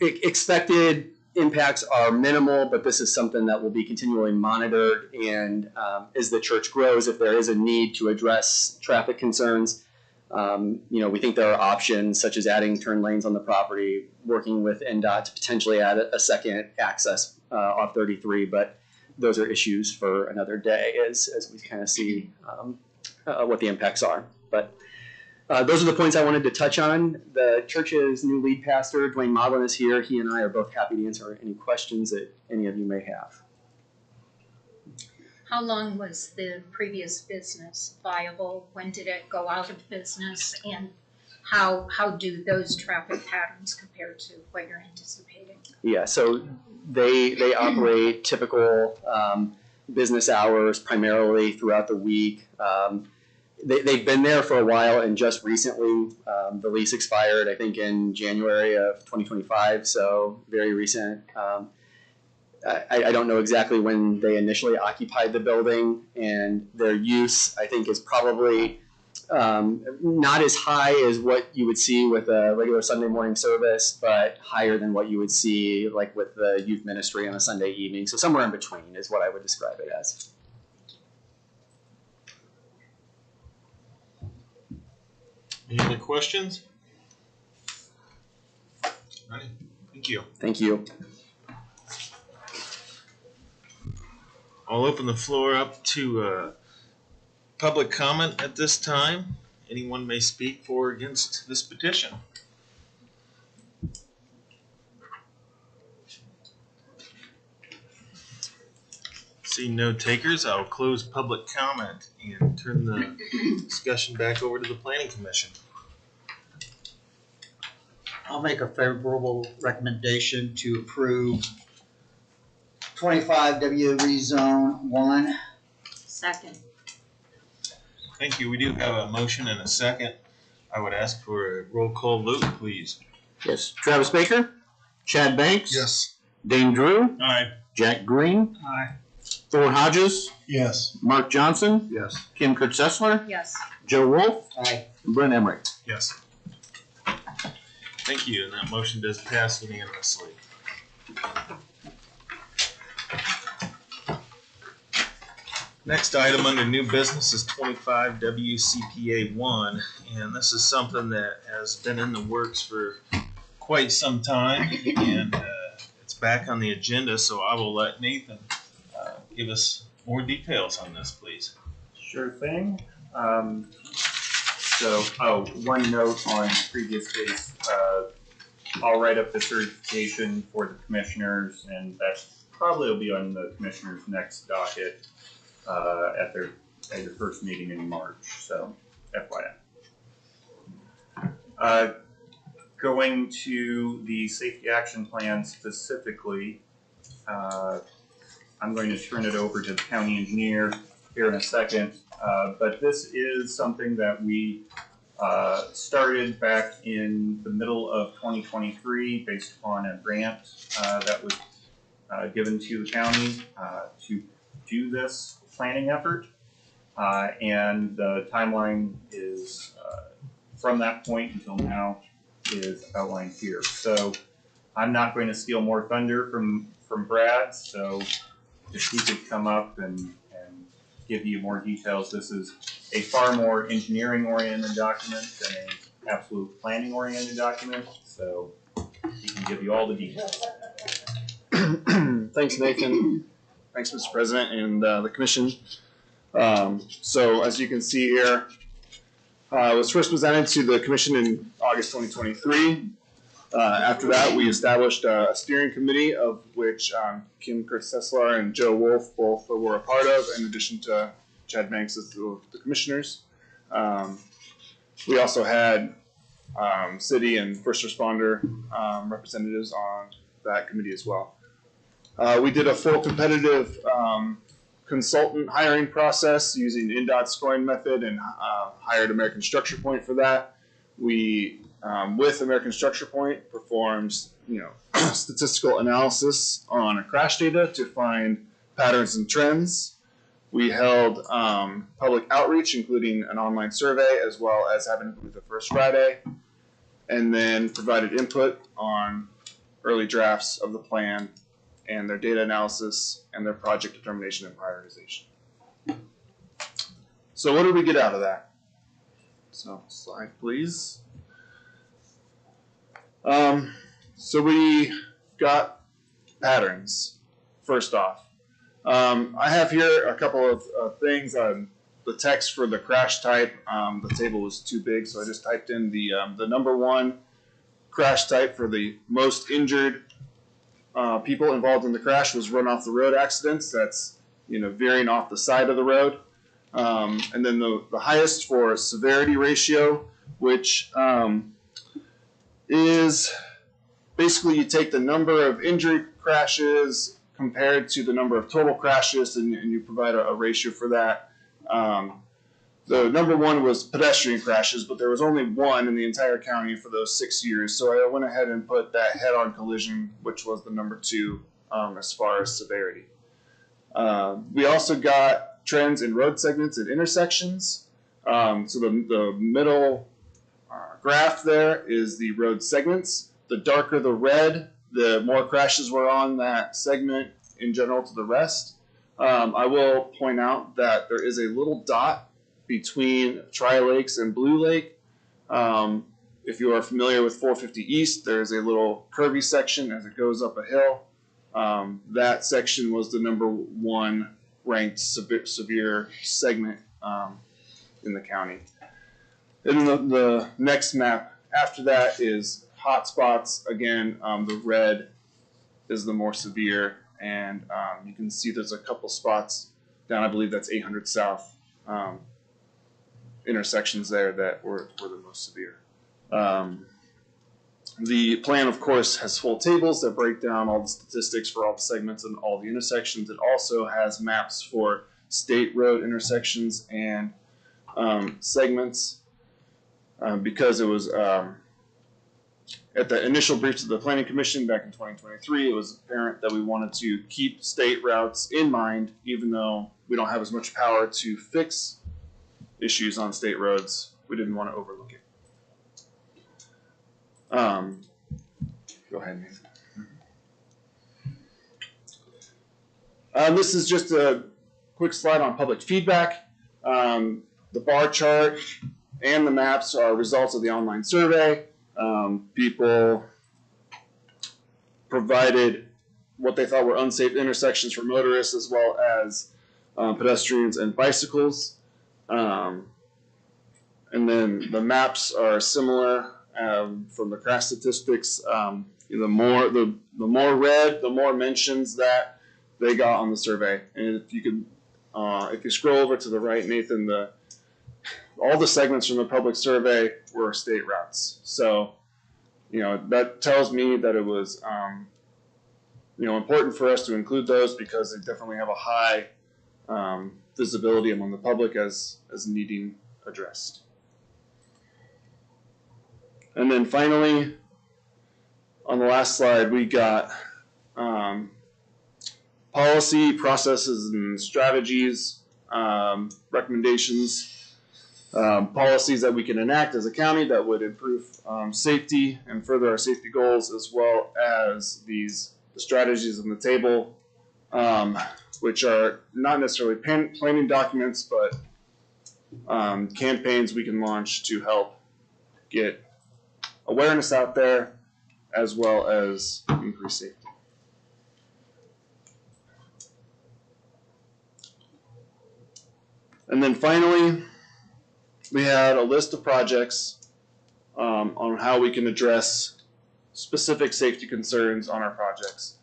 expected impacts are minimal, but this is something that will be continually monitored, and as the church grows, if there is a need to address traffic concerns, we think there are options such as adding turn lanes on the property, working with NDOT to potentially add a second access off 33, but those are issues for another day as we kind of see what the impacts are. But those are the points I wanted to touch on. The church's new lead pastor, Dwayne Modlin, is here. He and I are both happy to answer any questions that any of you may have. How long was the previous business viable? When did it go out of business? And how do those traffic patterns compare to what you're anticipating? Yeah, so they operate typical business hours primarily throughout the week. They've been there for a while, and just recently the lease expired, I think, in January of 2025, so very recent. I don't know exactly when they initially occupied the building, and their use, I think, is probably not as high as what you would see with a regular Sunday morning service, but higher than what you would see like with the youth ministry on a Sunday evening. So somewhere in between is what I would describe it as. Any other questions? Ready? Thank you. Thank you. I'll open the floor up to public comment at this time. Anyone may speak for or against this petition. Seeing no takers, I'll close public comment and turn the discussion back over to the Planning Commission. I'll make a favorable recommendation to approve 25W rezone 1. Second. Thank you. We do have a motion and a second. I would ask for a roll call vote, please. Yes. Travis Baker, Chad Banks. Yes. Dane Drew, Aye. Jack Green, Aye. Thor Hodges, Yes. Mark Johnson, Yes. Kim Kurtzessler, Yes. Joe Wolf, Aye. and Brent Emmerich. Yes. Thank you, and that motion does pass unanimously. Next item under new business is 25 WCPA 1, and this is something that has been in the works for quite some time, and it's back on the agenda, so I will let Nathan give us more details on this, please. Sure thing. One note on previous case, I'll write up the certification for the commissioners, and that probably will be on the commissioners' next docket at their first meeting in March, so FYI. Going to the safety action plan specifically, I'm going to turn it over to the county engineer here in a second, but this is something that we started back in the middle of 2023 based upon a grant that was given to the county to do this planning effort, and the timeline is from that point until now is outlined here. So I'm not going to steal more thunder from Brad, so if he could come up and give you more details. This is a far more engineering-oriented document than an absolute planning-oriented document, so he can give you all the details. Thanks, Nathan. Thanks, Mr. President and the Commission. So as you can see here, it was first presented to the Commission in August 2023. After that, we established a steering committee of which Kim Kurtzessler and Joe Wolf both were a part of, in addition to Chad Banks as the commissioners. We also had city and first responder representatives on that committee as well. We did a full competitive consultant hiring process using INDOT scoring method and hired American Structure Point for that. We with American Structure Point performed, statistical analysis on a crash data to find patterns and trends. We held public outreach, including an online survey, as well as having with the first Friday, and then provided input on early drafts of the plan and their data analysis and their project determination and prioritization. So what did we get out of that? So slide, please. So we got patterns, first off. I have here a couple of things on the text for the crash type. The table was too big, so I just typed in the number one crash type for the most injured people involved in the crash was run off the road accidents. That's, veering off the side of the road. And then the highest for severity ratio, which is basically you take the number of injured crashes compared to the number of total crashes, and you provide a ratio for that. The number one was pedestrian crashes, but there was only one in the entire county for those 6 years. So I went ahead and put that head-on collision, which was the number two as far as severity. We also got trends in road segments and intersections. So the middle graph there is the road segments. The darker the red, the more crashes were on that segment in general to the rest. I will point out that there is a little dot between Tri Lakes and Blue Lake. If you are familiar with 450 East, there's a little curvy section as it goes up a hill. That section was the #1 ranked severe segment in the county. And the next map after that is hotspots. Again, the red is the more severe, and you can see there's a couple spots down, I believe that's 800 South, intersections there that were the most severe. The plan, of course, has full tables that break down all the statistics for all the segments and all the intersections. It also has maps for state road intersections and segments. Because it was at the initial brief to the Planning Commission back in 2023, it was apparent that we wanted to keep state routes in mind, even though we don't have as much power to fix issues on state roads. We didn't want to overlook it. Go ahead, Nathan. This is just a quick slide on public feedback. The bar chart and the maps are results of the online survey. People provided what they thought were unsafe intersections for motorists as well as pedestrians and bicycles. And then the maps are similar from the crash statistics. The more red, the more mentions that they got on the survey. And if you scroll over to the right, Nathan, all the segments from the public survey were state routes. So, that tells me that it was, important for us to include those because they definitely have a high visibility among the public as needing addressed. And then finally, on the last slide, we got policy, processes, and strategies, recommendations. Policies that we can enact as a county that would improve safety and further our safety goals, as well as the strategies on the table, which are not necessarily planning documents, but campaigns we can launch to help get awareness out there, as well as increase safety. And then finally, we had a list of projects on how we can address specific safety concerns on our projects.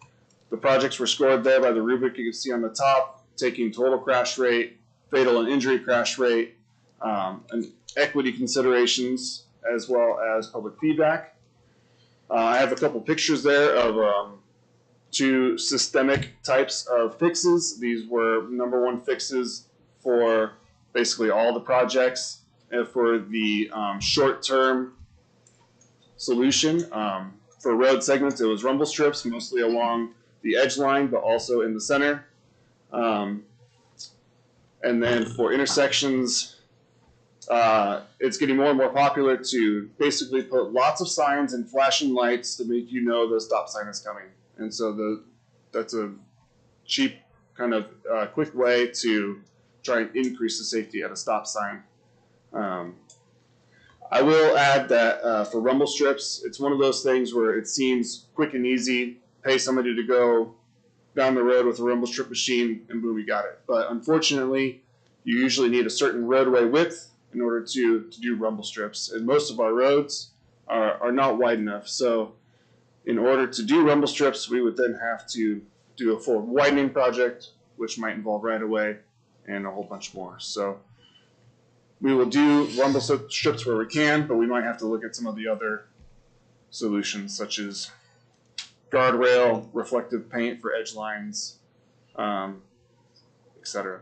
The projects were scored there by the rubric you can see on the top, taking total crash rate, fatal and injury crash rate, and equity considerations, as well as public feedback. I have a couple pictures there of 2 systemic types of fixes. These were #1 fixes for basically all the projects. And for the short-term solution, for road segments, it was rumble strips, mostly along the edge line, but also in the center. And then for intersections, it's getting more and more popular to basically put lots of signs and flashing lights to make you know the stop sign is coming. And so that's a cheap kind of quick way to try and increase the safety at a stop sign. I will add that for rumble strips, it's one of those things where it seems quick and easy. Pay somebody to go down the road with a rumble strip machine, and boom, you got it. But unfortunately, you usually need a certain roadway width in order to do rumble strips, and most of our roads are not wide enough. So in order to do rumble strips, we would then have to do a full widening project, which might involve right-of-way and a whole bunch more. So we will do rumble strips where we can, but we might have to look at some of the other solutions, such as guardrail, reflective paint for edge lines, etc.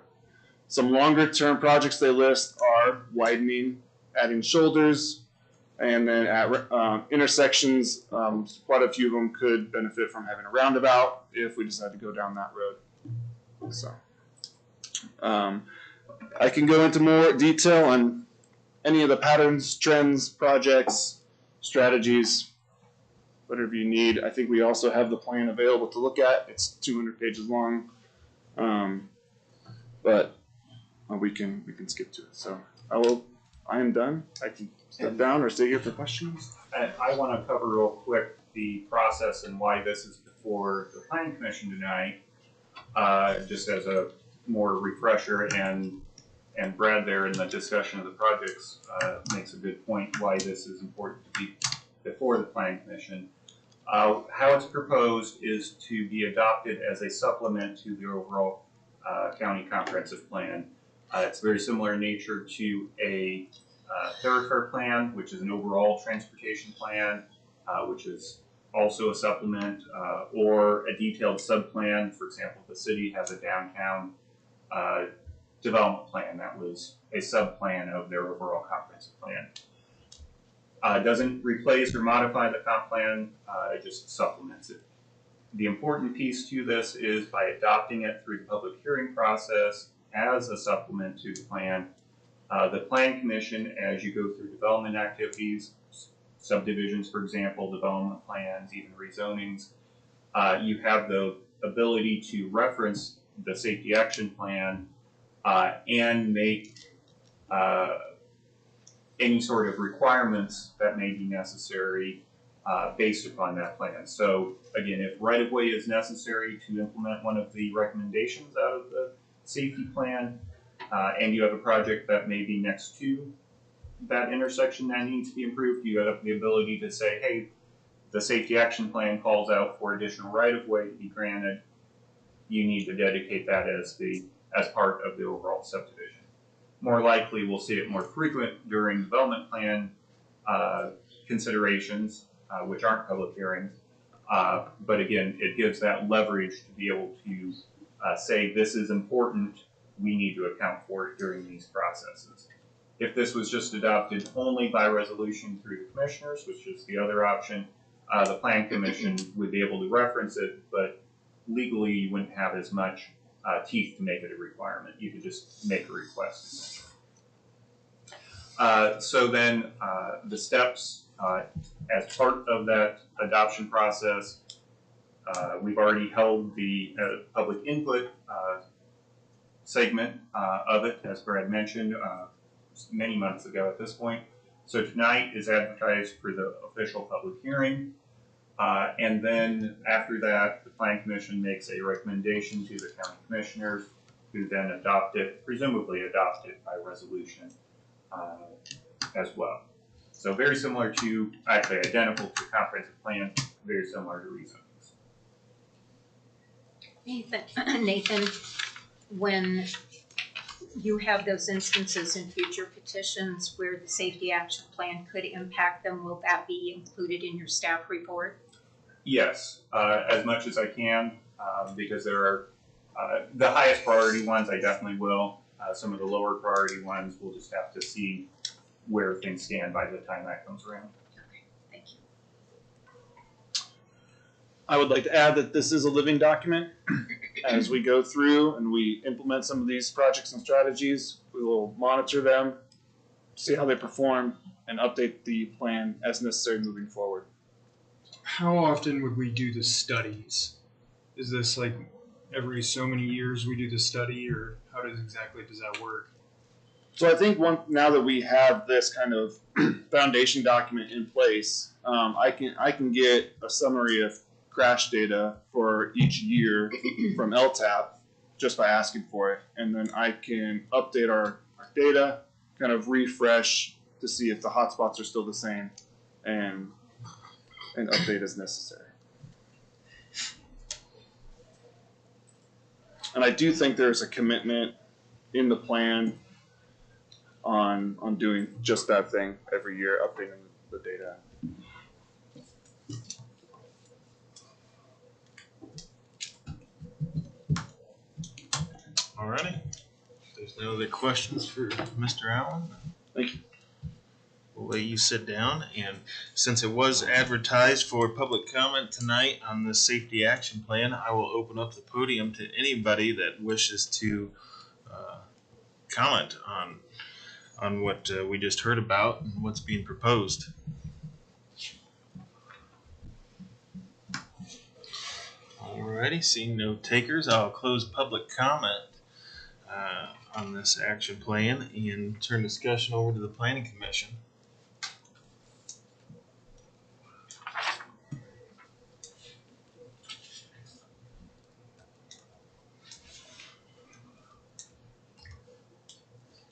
Some longer-term projects they list are widening, adding shoulders, and then at intersections, quite a few of them could benefit from having a roundabout if we decide to go down that road. So I can go into more detail on any of the patterns, trends, projects, strategies, whatever you need. I think we also have the plan available to look at. It's 200 pages long, but we can skip to it. So I am done. I can step down or stay here for questions? I want to cover real quick the process and why this is before the Planning Commission tonight, just as a more refresher, and Brad there in the discussion of the projects makes a good point why this is important to be before the Planning Commission. How it's proposed is to be adopted as a supplement to the overall county comprehensive plan. It's very similar in nature to a thoroughfare plan, which is an overall transportation plan, which is also a supplement, or a detailed subplan. For example, the city has a downtown development plan that was a subplan of their overall comprehensive plan. Doesn't replace or modify the comp plan, it just supplements it. The important piece to this is by adopting it through the public hearing process as a supplement to the plan, the Plan Commission, as you go through development activities, subdivisions, for example, development plans, even rezonings, you have the ability to reference the safety action plan and make any sort of requirements that may be necessary based upon that plan. So again, if right-of-way is necessary to implement one of the recommendations out of the safety plan, and you have a project that may be next to that intersection that needs to be improved, you have the ability to say, hey, the safety action plan calls out for additional right-of-way to be granted. You need to dedicate that as part of the overall subdivision. More likely, we'll see it more frequent during development plan considerations, which aren't public hearings. But again, it gives that leverage to be able to say this is important, we need to account for it during these processes. If this was just adopted only by resolution through the commissioners, which is the other option, the Plan Commission would be able to reference it, but legally you wouldn't have as much teeth to make it a requirement. You could just make a request, essentially. So then the steps as part of that adoption process, we've already held the public input segment of it, as Brad mentioned, many months ago at this point. So tonight is advertised for the official public hearing. And then after that, the Plan Commission makes a recommendation to the county commissioners, who then adopt it, presumably adopt it by resolution as well. So very similar to, actually identical to comprehensive plan, very similar to rezonings. Nathan, when you have those instances in future petitions where the safety action plan could impact them, will that be included in your staff report? Yes, as much as I can, because there are the highest priority ones I definitely will. Some of the lower priority ones we'll just have to see where things stand by the time that comes around. Okay, thank you. I would like to add that this is a living document. As we go through and we implement some of these projects and strategies, we will monitor them, see how they perform, and update the plan as necessary moving forward. How often would we do the studies? Is this like every so many years we do the study, or how does that work? So I think now that we have this kind of foundation document in place, I can get a summary of crash data for each year from LTAP just by asking for it, and then I can update our data, kind of refresh to see if the hotspots are still the same, and update as necessary. And I do think there's a commitment in the plan on doing just that thing every year, updating the data. Alrighty. There's no other questions for Mr. Allen. Thank you. We'll let you sit down, and since it was advertised for public comment tonight on the safety action plan, I will open up the podium to anybody that wishes to comment on what we just heard about and what's being proposed. Alrighty, seeing no takers, I'll close public comment on this action plan and turn discussion over to the Planning Commission.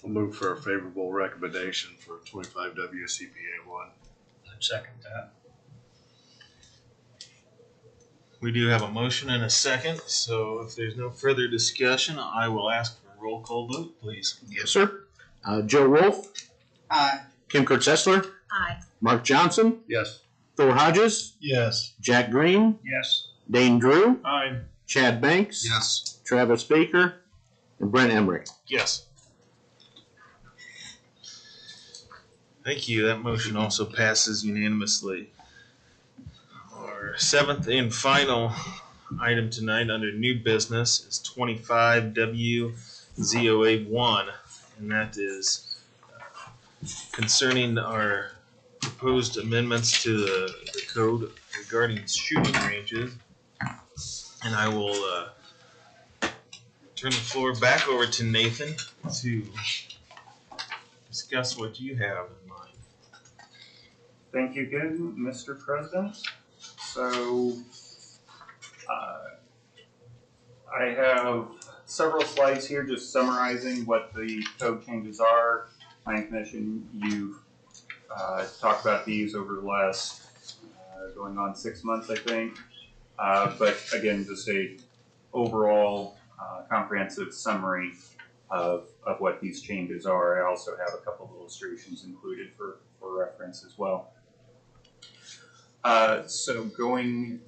I'll move for a favorable recommendation for 25 WCPA 1. I'd second that. We do have a motion and a second, so if there's no further discussion, I will ask for a roll call vote, please. Yes, sir. Joe Wolf, Aye. Kim Kurtzessler, Aye. Mark Johnson, Yes. Thor Hodges, Yes. Jack Green, Yes. Dane Drew, Aye. Chad Banks, Yes. Travis Baker, and Brent Emery. Yes. Thank you. That motion also passes unanimously. Our seventh and final item tonight under new business is 25 WZOA 1, and that is concerning our proposed amendments to the code regarding shooting ranges. And I will turn the floor back over to Nathan to discuss what you have in mind. Thank you again, Mr. President. So, I have several slides here just summarizing what the code changes are. Planning Commission, you've talked about these over the last going on 6 months, I think. But again, just a overall comprehensive summary of what these changes are. I also have a couple of illustrations included for reference as well. So going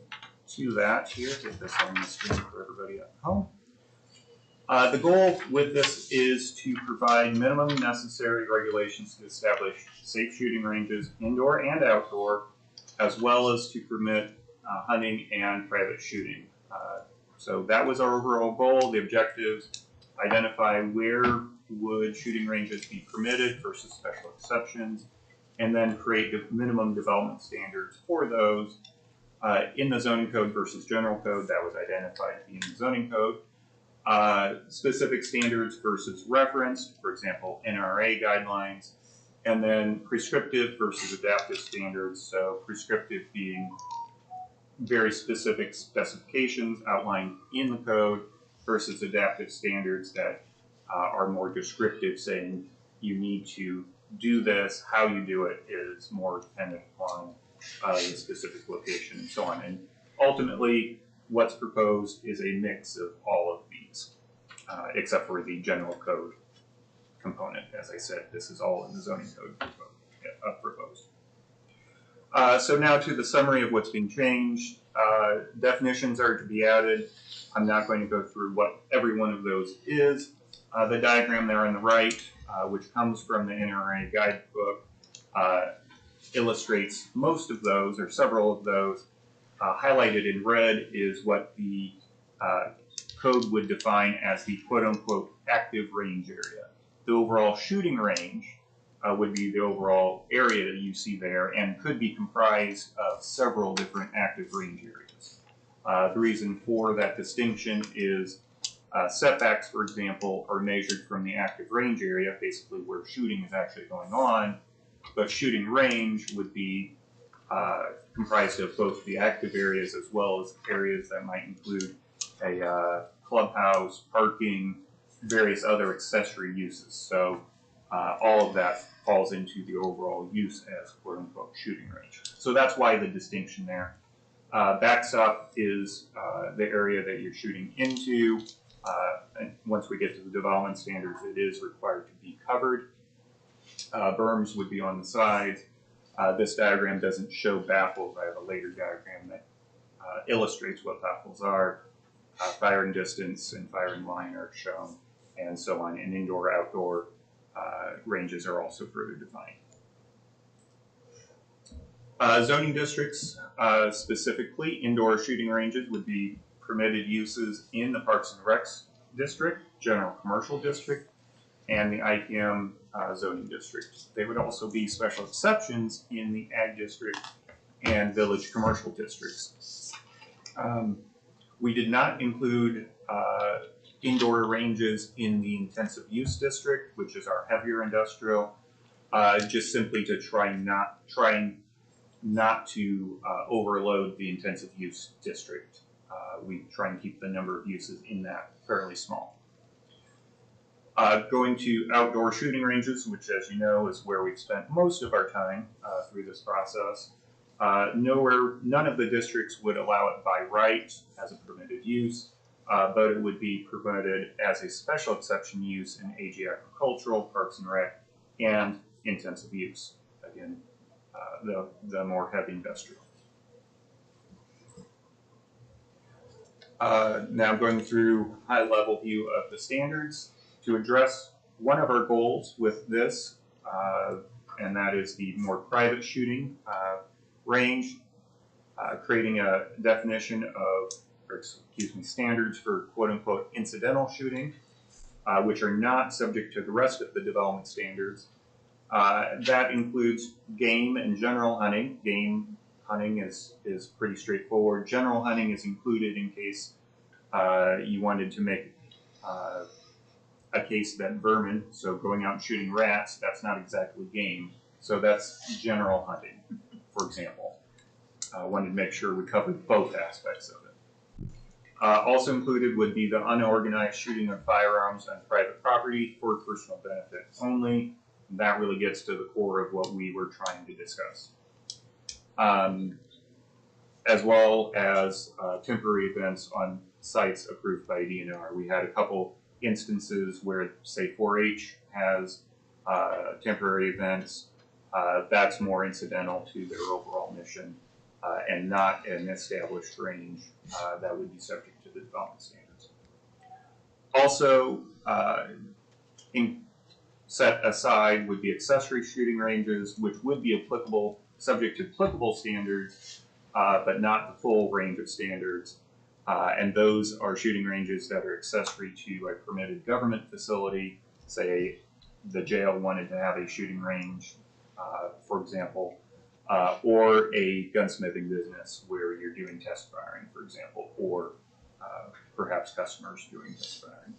to that here, get this on the screen for everybody at home. The goal with this is to provide minimum necessary regulations to establish safe shooting ranges, indoor and outdoor, as well as to permit hunting and private shooting. So that was our overall goal. The objectives: identify where would shooting ranges be permitted versus special exceptions, and then create the minimum development standards for those in the zoning code versus general code. That was identified in the zoning code. Specific standards versus referenced, for example, NRA guidelines, and then prescriptive versus adaptive standards. So prescriptive being very specific specifications outlined in the code versus adaptive standards that are more descriptive, saying you need to do this, how you do it is more dependent upon the specific location and so on. And ultimately, what's proposed is a mix of all of these, except for the general code component. As I said, this is all in the zoning code proposed. So now to the summary of what's being changed. Definitions are to be added. I'm not going to go through what every one of those is. The diagram there on the right, which comes from the NRA guidebook, illustrates most of those, or several of those. Highlighted in red is what the code would define as the quote-unquote active range area. The overall shooting range would be the overall area that you see there, and could be comprised of several different active range areas. The reason for that distinction is setbacks, for example, are measured from the active range area, basically where shooting is actually going on, but shooting range would be comprised of both the active areas as well as areas that might include a clubhouse, parking, various other accessory uses. So all of that falls into the overall use as quote-unquote shooting range. So that's why the distinction there. Backstop is the area that you're shooting into. And once we get to the development standards, it is required to be covered. Berms would be on the sides. This diagram doesn't show baffles. I have a later diagram that illustrates what baffles are. Firing distance and firing line are shown, and so on. And indoor, outdoor ranges are also further defined. Zoning districts, specifically indoor shooting ranges, would be permitted uses in the Parks and Recs district, general commercial district, and the IPM zoning district. They would also be special exceptions in the ag district and village commercial districts. We did not include indoor ranges in the intensive use district, which is our heavier industrial, just simply to try not to overload the intensive use district. We try and keep the number of uses in that fairly small. Going to outdoor shooting ranges, which, as you know, is where we've spent most of our time through this process. None of the districts would allow it by right as a permitted use, but it would be permitted as a special exception use in AG agricultural, parks and rec, and intensive use. Again, the more heavy industrial. Now going through high-level view of the standards to address one of our goals with this, and that is the more private shooting range, creating a definition of, standards for quote-unquote incidental shooting, which are not subject to the rest of the development standards. That includes game and general hunting. Game hunting is pretty straightforward. General hunting is included in case you wanted to make a case that vermin, so going out and shooting rats, that's not exactly game. So that's general hunting, for example. Wanted to make sure we covered both aspects of it. Also included would be the unorganized shooting of firearms on private property for personal benefit only. That really gets to the core of what we were trying to discuss. As well as temporary events on sites approved by DNR. We had a couple instances where, say, 4-H has temporary events. That's more incidental to their overall mission and not an established range that would be subject to the development standards. Also, set aside would be accessory shooting ranges, which would be applicable, subject to applicable standards, but not the full range of standards. And those are shooting ranges that are accessory to a permitted government facility. Say the jail wanted to have a shooting range, for example, or a gunsmithing business where you're doing test firing, for example, or perhaps customers doing test firing.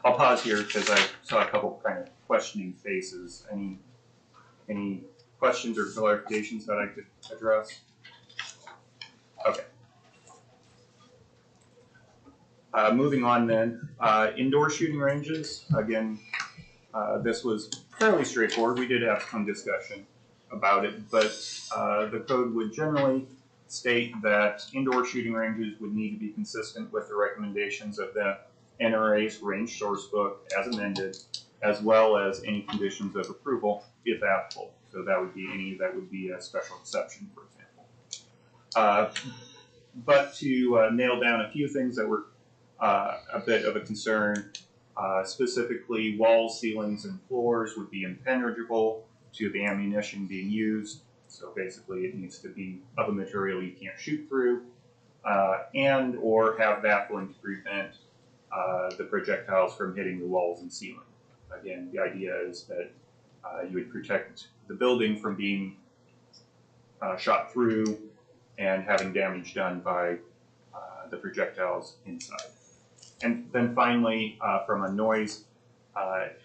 I'll pause here because I saw a couple kind of questioning faces. Any questions or clarifications that I could address? Okay. Moving on then, indoor shooting ranges. Again, this was fairly straightforward. We did have some discussion about it, but the code would generally state that indoor shooting ranges would need to be consistent with the recommendations of the NRA's range source book as amended, as well as any conditions of approval if applicable. So that would be any that would be a special exception, for example. But to nail down a few things that were a bit of a concern, specifically walls, ceilings, and floors would be impenetrable to the ammunition being used. So basically it needs to be of a material you can't shoot through, and or have baffling to prevent the projectiles from hitting the walls and ceiling. Again, the idea is that you would protect the building from being shot through and having damage done by the projectiles inside. And then finally, from a noise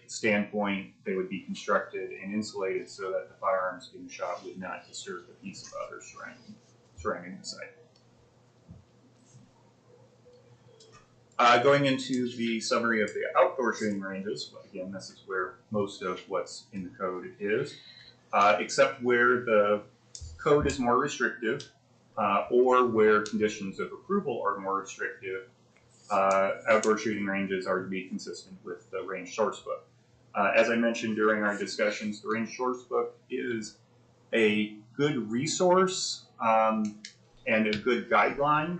standpoint, they would be constructed and insulated so that the firearms being shot would not disturb the peace of others surrounding the site. Going into the summary of the outdoor shooting ranges, again, this is where most of what's in the code is, except where the code is more restrictive or where conditions of approval are more restrictive. Outdoor shooting ranges are to be consistent with the range source book. As I mentioned during our discussions, the range source book is a good resource and a good guideline.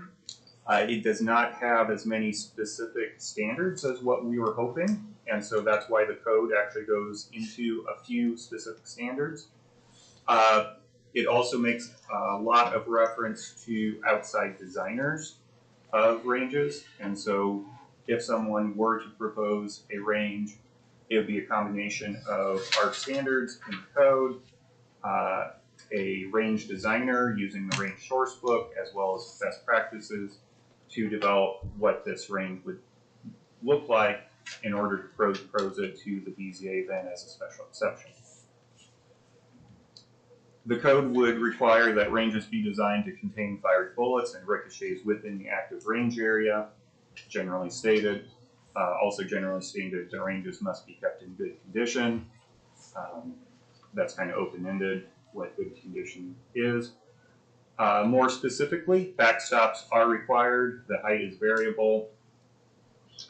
It does not have as many specific standards as what we were hoping, and so that's why the code actually goes into a few specific standards. It also makes a lot of reference to outside designers of ranges, and so if someone were to propose a range, it would be a combination of our standards in the code, a range designer using the range source book, as well as best practices to develop what this range would look like in order to propose it to the BZA then as a special exception. The code would require that ranges be designed to contain fired bullets and ricochets within the active range area, generally stated. Also generally stated, the ranges must be kept in good condition. That's kind of open-ended, what good condition is. More specifically, backstops are required. The height is variable.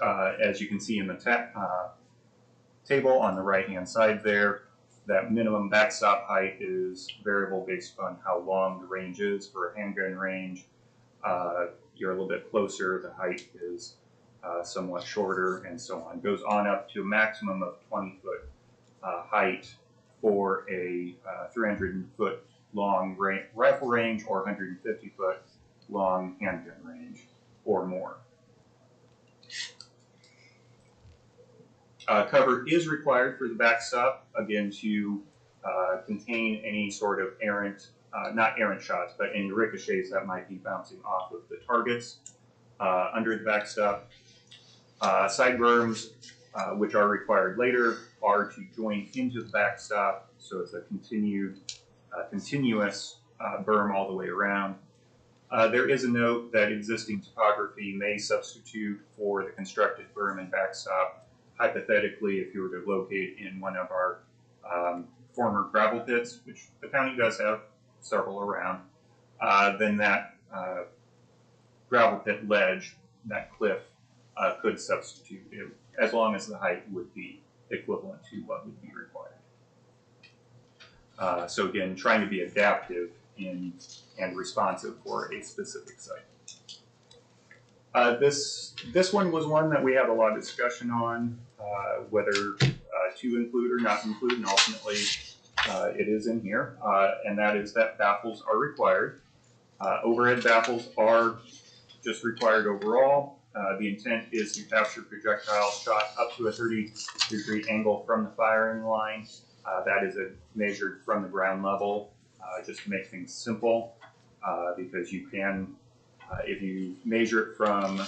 As you can see in the table on the right-hand side there, that minimum backstop height is variable based on how long the range is. For a handgun range, you're a little bit closer, the height is somewhat shorter, and so on. It goes on up to a maximum of 20-foot height for a 300-foot long rifle range or 150-foot long handgun range or more. Cover is required for the backstop, again, to contain any sort of errant, not errant shots, but any ricochets that might be bouncing off of the targets under the backstop. Side berms, which are required later, are to join into the backstop, so it's a continuous berm all the way around. There is a note that existing topography may substitute for the constructed berm and backstop. Hypothetically, if you were to locate in one of our former gravel pits, which the county does have several around, then that gravel pit ledge, that cliff, could substitute it, as long as the height would be equivalent to what would be required. So again, trying to be adaptive and responsive for a specific site. This one was one that we had a lot of discussion on, whether to include or not include, and ultimately it is in here, and that is that baffles are required. Overhead baffles are just required overall. The intent is to capture projectiles shot up to a 30-degree angle from the firing line. That is measured from the ground level, just to make things simple, because you can, if you measure it from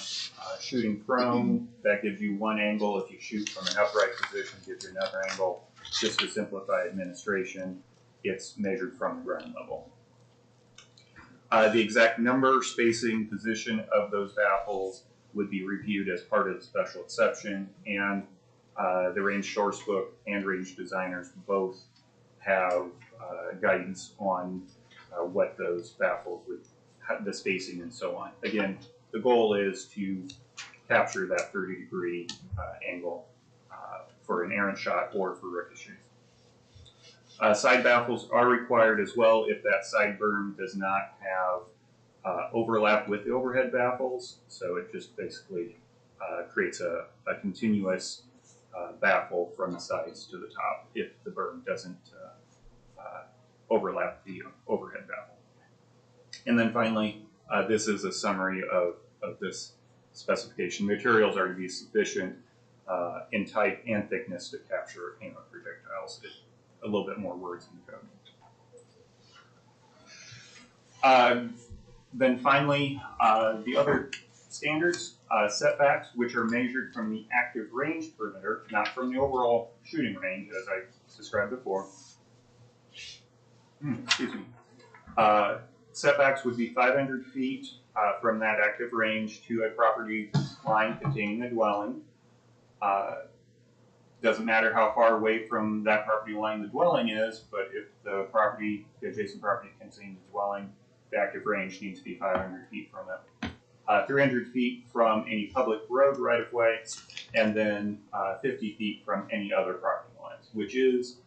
shooting prone, that gives you one angle. If you shoot from an upright position, it gives you another angle. Just to simplify administration, it's measured from the ground level. The exact number, spacing, position of those baffles would be reviewed as part of the special exception, and the range source book and range designers both have guidance on what those baffles would, the spacing and so on. Again, the goal is to capture that 30-degree angle for an errant shot or for ricochets. Side baffles are required as well if that side berm does not have overlap with the overhead baffles, so it just basically creates a continuous baffle from the sides to the top if the berm doesn't overlap the overhead baffle. And then finally, this is a summary of this specification. Materials are to be sufficient in type and thickness to capture Amos projectiles. A little bit more words in the code. Then finally, the other standards, setbacks, which are measured from the active range perimeter, not from the overall shooting range, as I described before. Excuse me. Setbacks would be 500 feet from that active range to a property line containing a dwelling. Doesn't matter how far away from that property line the dwelling is, but if the adjacent property contains a dwelling, the active range needs to be 500 feet from it. 300 feet from any public road right-of-way, and then 50 feet from any other property lines, which is,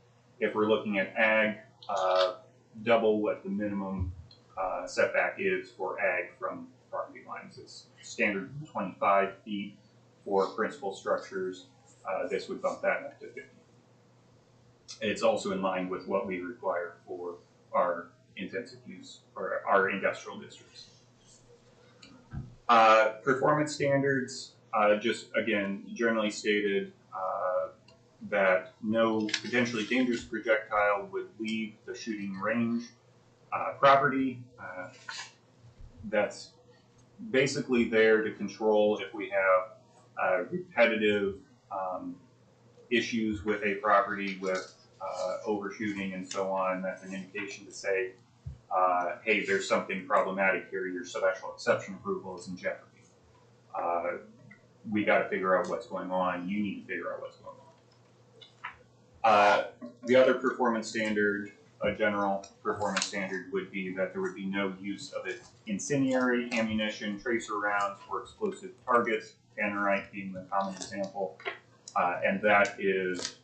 if we're looking at ag, double what the minimum setback is for ag from property lines. It's standard 25 feet for principal structures. This would bump that up to 50. It's also in line with what we require for our intensive use or our industrial districts. Performance standards, just again, generally stated that no potentially dangerous projectile would leave the shooting range property. That's basically there to control if we have repetitive issues with a property with overshooting and so on. That's an indication to say, hey, there's something problematic here. Your special exception approval is in jeopardy. we got to figure out what's going on. You need to figure out what's going on. The other performance standard, a general performance standard, would be that there would be no use of incendiary, ammunition, tracer rounds, or explosive targets, tannerite being the common example, and that is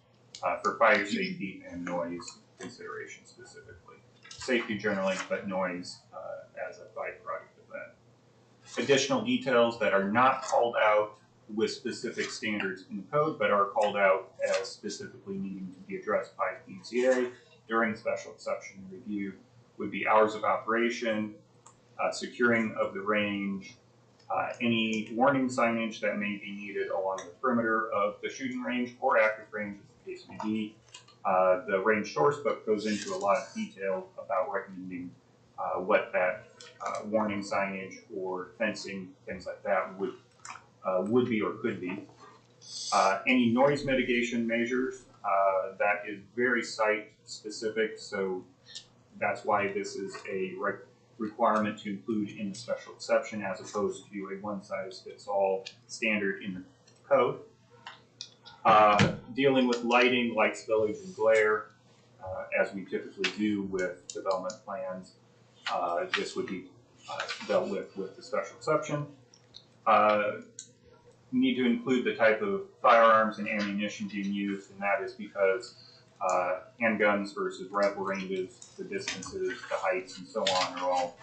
for fire safety and noise consideration specifically. Safety generally, but noise as a byproduct of that. Additional details that are not called out with specific standards in the code, but are called out as specifically needing to be addressed by BZA during special exception review would be hours of operation, securing of the range, any warning signage that may be needed along the perimeter of the shooting range or active range, as the case may be. The range source book goes into a lot of detail about recommending what that warning signage or fencing, things like that, would be or could be. Any noise mitigation measures, that is very site specific, so that's why this is a requirement to include in the special exception as opposed to a one-size-fits-all standard in the code. Dealing with lighting, light spillage, and glare, as we typically do with development plans, this would be dealt with the special exception. Need to include the type of firearms and ammunition being used, and that is because handguns versus rifle ranges, the distances, the heights, and so on are all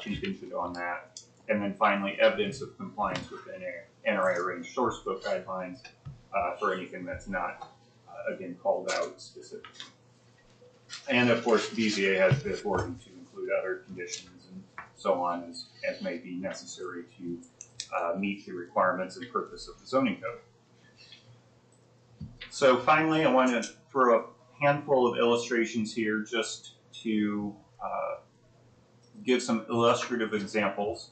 contingent on that. And then finally, evidence of compliance with NRA range source book guidelines for anything that's not, again, called out specifically. And of course, BZA has the authority to include other conditions and so on as may be necessary to meet the requirements and purpose of the zoning code. So finally, I want to throw a handful of illustrations here just to give some illustrative examples,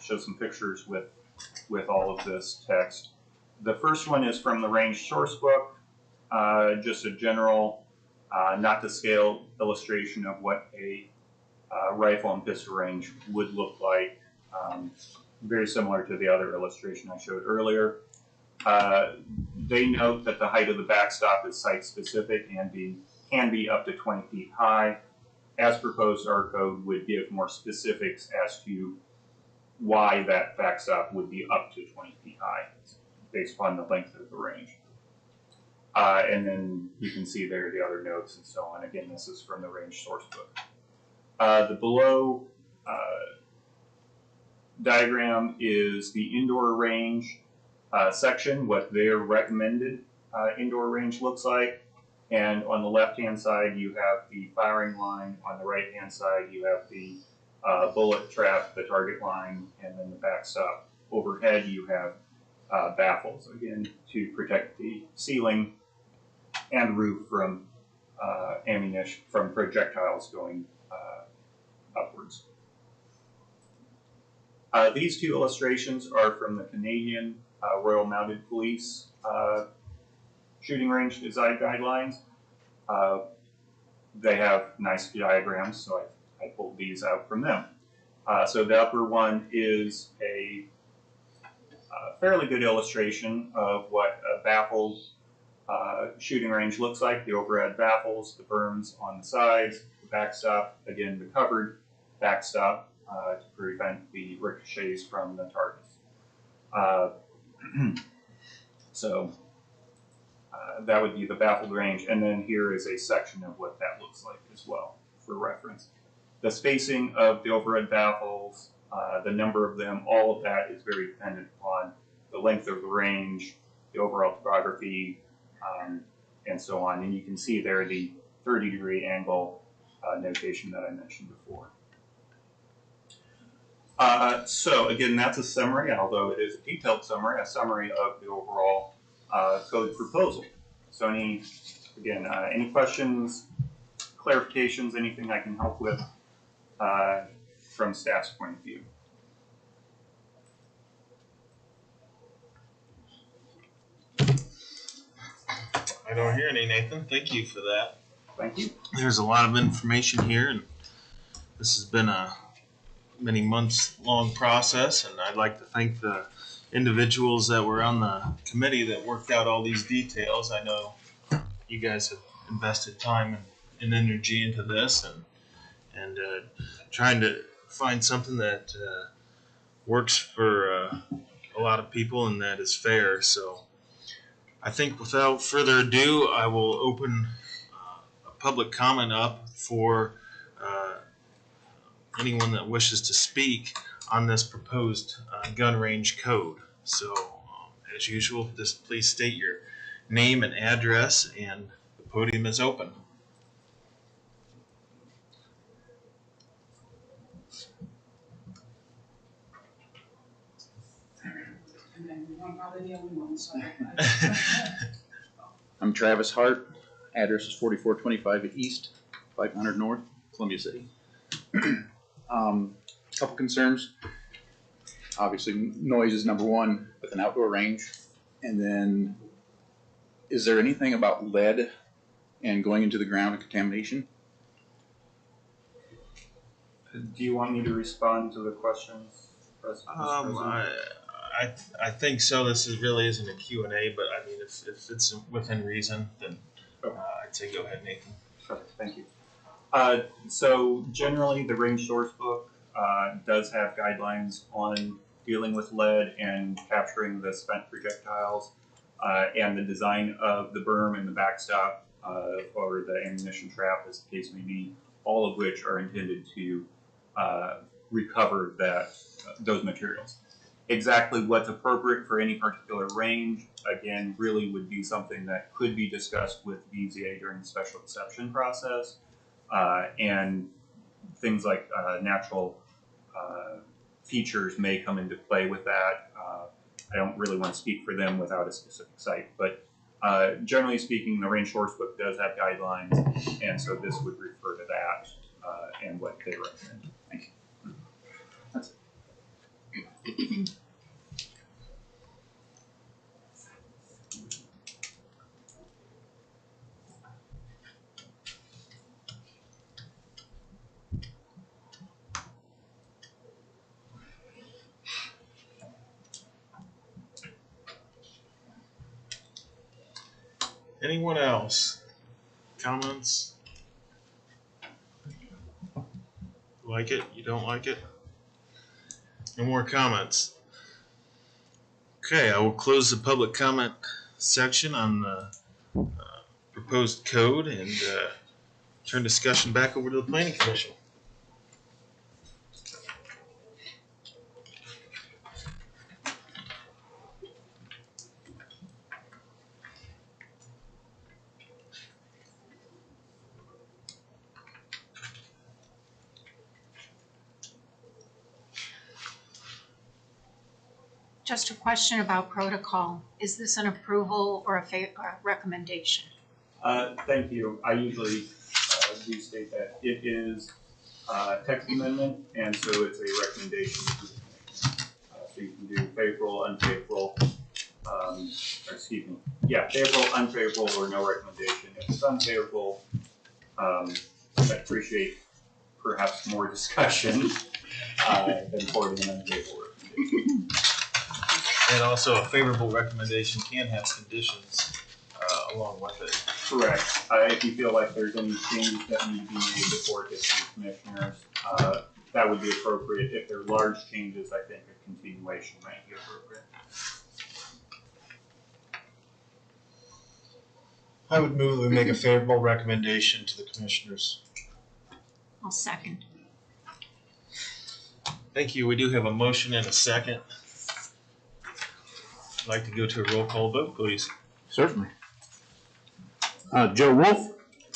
show some pictures with all of this text. The first one is from the range source book, just a general, not to scale illustration of what a rifle and pistol range would look like. Very similar to the other illustration I showed earlier. They note that the height of the backstop is site-specific and can be up to 20 feet high. As proposed, our code would give more specifics as to why that backstop would be up to 20 feet high based upon the length of the range. And then you can see there the other notes and so on. Again, this is from the range source book. The below diagram is the indoor range section, what their recommended indoor range looks like. And on the left-hand side, you have the firing line. On the right-hand side, you have the bullet trap, the target line, and then the backstop. Overhead, you have baffles, again, to protect the ceiling and roof from ammunition, from projectiles going upwards. These two illustrations are from the Canadian Royal Mounted Police shooting range design guidelines. They have nice diagrams, so I pulled these out from them. So the upper one is a fairly good illustration of what a baffled shooting range looks like. The overhead baffles, the berms on the sides, the backstop, again the covered backstop to prevent the ricochets from the targets. So that would be the baffled range, and then here is a section of what that looks like as well for reference. The spacing of the overhead baffles, the number of them, all of that is very dependent upon the length of the range, the overall topography, and so on. And you can see there the 30-degree angle notation that I mentioned before. So again, that's a summary, although it is a detailed summary, a summary of the overall code proposal. So any questions, clarifications, anything I can help with from staff's point of view? I don't hear any, Nathan. Thank you for that. Thank you. There's a lot of information here, and this has been a many months long process, and I'd like to thank the individuals that were on the committee that worked out all these details. I know you guys have invested time and energy into this, and trying to find something that works for a lot of people and that is fair. So I think without further ado, I will open a public comment up for anyone that wishes to speak on this proposed gun range code. So as usual, just please state your name and address, and the podium is open. I'm Travis Hart. Address is 4425 East, 500 North, Columbia City. Couple concerns. Obviously, noise is number one with an outdoor range. And then, is there anything about lead and going into the ground and contamination? Do you want me to respond to the questions? I think so. This really isn't a Q&A, but I mean, if it's within reason, then I'd say go ahead, Nathan. Perfect, thank you. So generally, the range source book does have guidelines on dealing with lead and capturing the spent projectiles, and the design of the berm and the backstop or the ammunition trap, as the case may be, all of which are intended to recover those materials. Exactly what's appropriate for any particular range, again, really would be something that could be discussed with BZA during the special exception process, and things like natural features may come into play with that. I don't really want to speak for them without a specific site, but generally speaking, the range source book does have guidelines, and so this would refer to that and what they recommend. Thank you. That's it. Anyone else? Comments? Like it? You don't like it? No more comments. Okay, I will close the public comment section on the proposed code and turn discussion back over to the Planning Commission. Just a question about protocol. Is this an approval or a recommendation? Thank you. I usually do state that it is text amendment, and so it's a recommendation to the commission. So you can do favorable, unfavorable, excuse me. Yeah, favorable, unfavorable, or no recommendation. If it's unfavorable, I'd appreciate perhaps more discussion than for an unfavorable recommendation. And also, a favorable recommendation can have conditions along with it. Correct. If you feel like there's any changes that need to be made before it gets to the commissioners, that would be appropriate. If they're large changes, I think a continuation might be appropriate. I would move that we make a favorable recommendation to the commissioners. I'll second. Thank you. We do have a motion and a second. I'd like to go to a roll call vote, please. Certainly. Joe Wolf.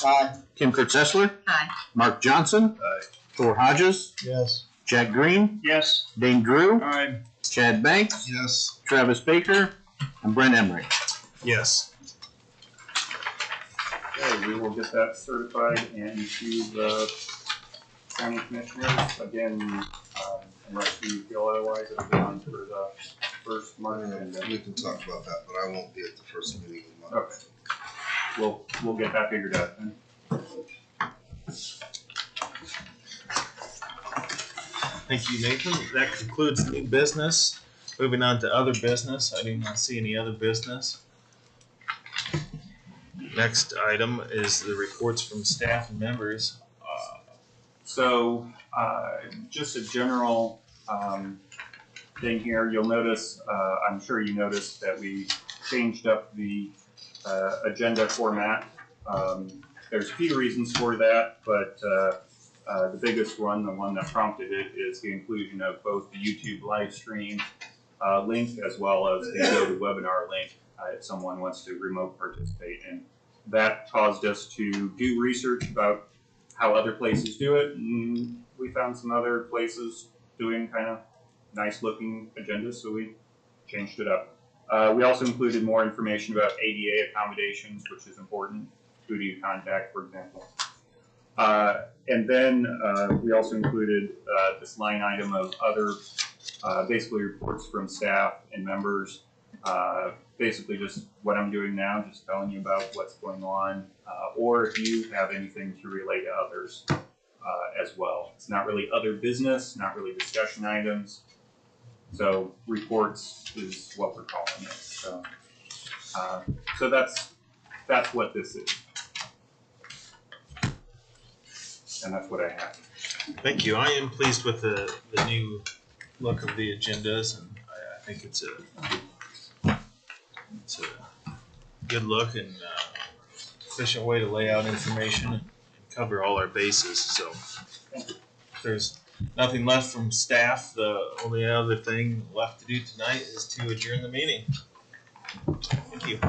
Aye. Kim Kurtzessler. Aye. Mark Johnson. Aye. Thor Hodges. Yes. Jack Green. Yes. Dane Drew. Aye. Chad Banks. Yes. Travis Baker. And Brent Emery. Yes. Okay, we will get that certified and to the county commissioners. Again, unless you feel otherwise, it'll be on for the first month. And then We can talk about that, but I won't be at the first meeting of the month. okay. We'll get that figured out then. Thank you, Nathan. That concludes new business. Moving on to other business, I do not see any other business. Next item is the reports from staff and members. So, just a general thing here, you'll notice, I'm sure you noticed that we changed up the agenda format. There's a few reasons for that, but the biggest one, the one that prompted it, is the inclusion of both the YouTube live stream link as well as the GoToWebinar link if someone wants to remote participate. And that caused us to do research about how other places do it, and we found some other places doing kind of nice looking agendas, so we changed it up. We also included more information about ADA accommodations, which is important. Who do you contact, for example? And then we also included this line item of other basically reports from staff and members. Basically just what I'm doing now, just telling you about what's going on, or if you have anything to relay to others as well. It's not really other business, not really discussion items. So reports is what we're calling it. So, so that's what this is. And that's what I have. Thank you. I am pleased with the new look of the agendas, and I think it's a good look and efficient way to lay out information and cover all our bases. So if there's nothing left from staff, the only other thing left to do tonight is to adjourn the meeting. Thank you.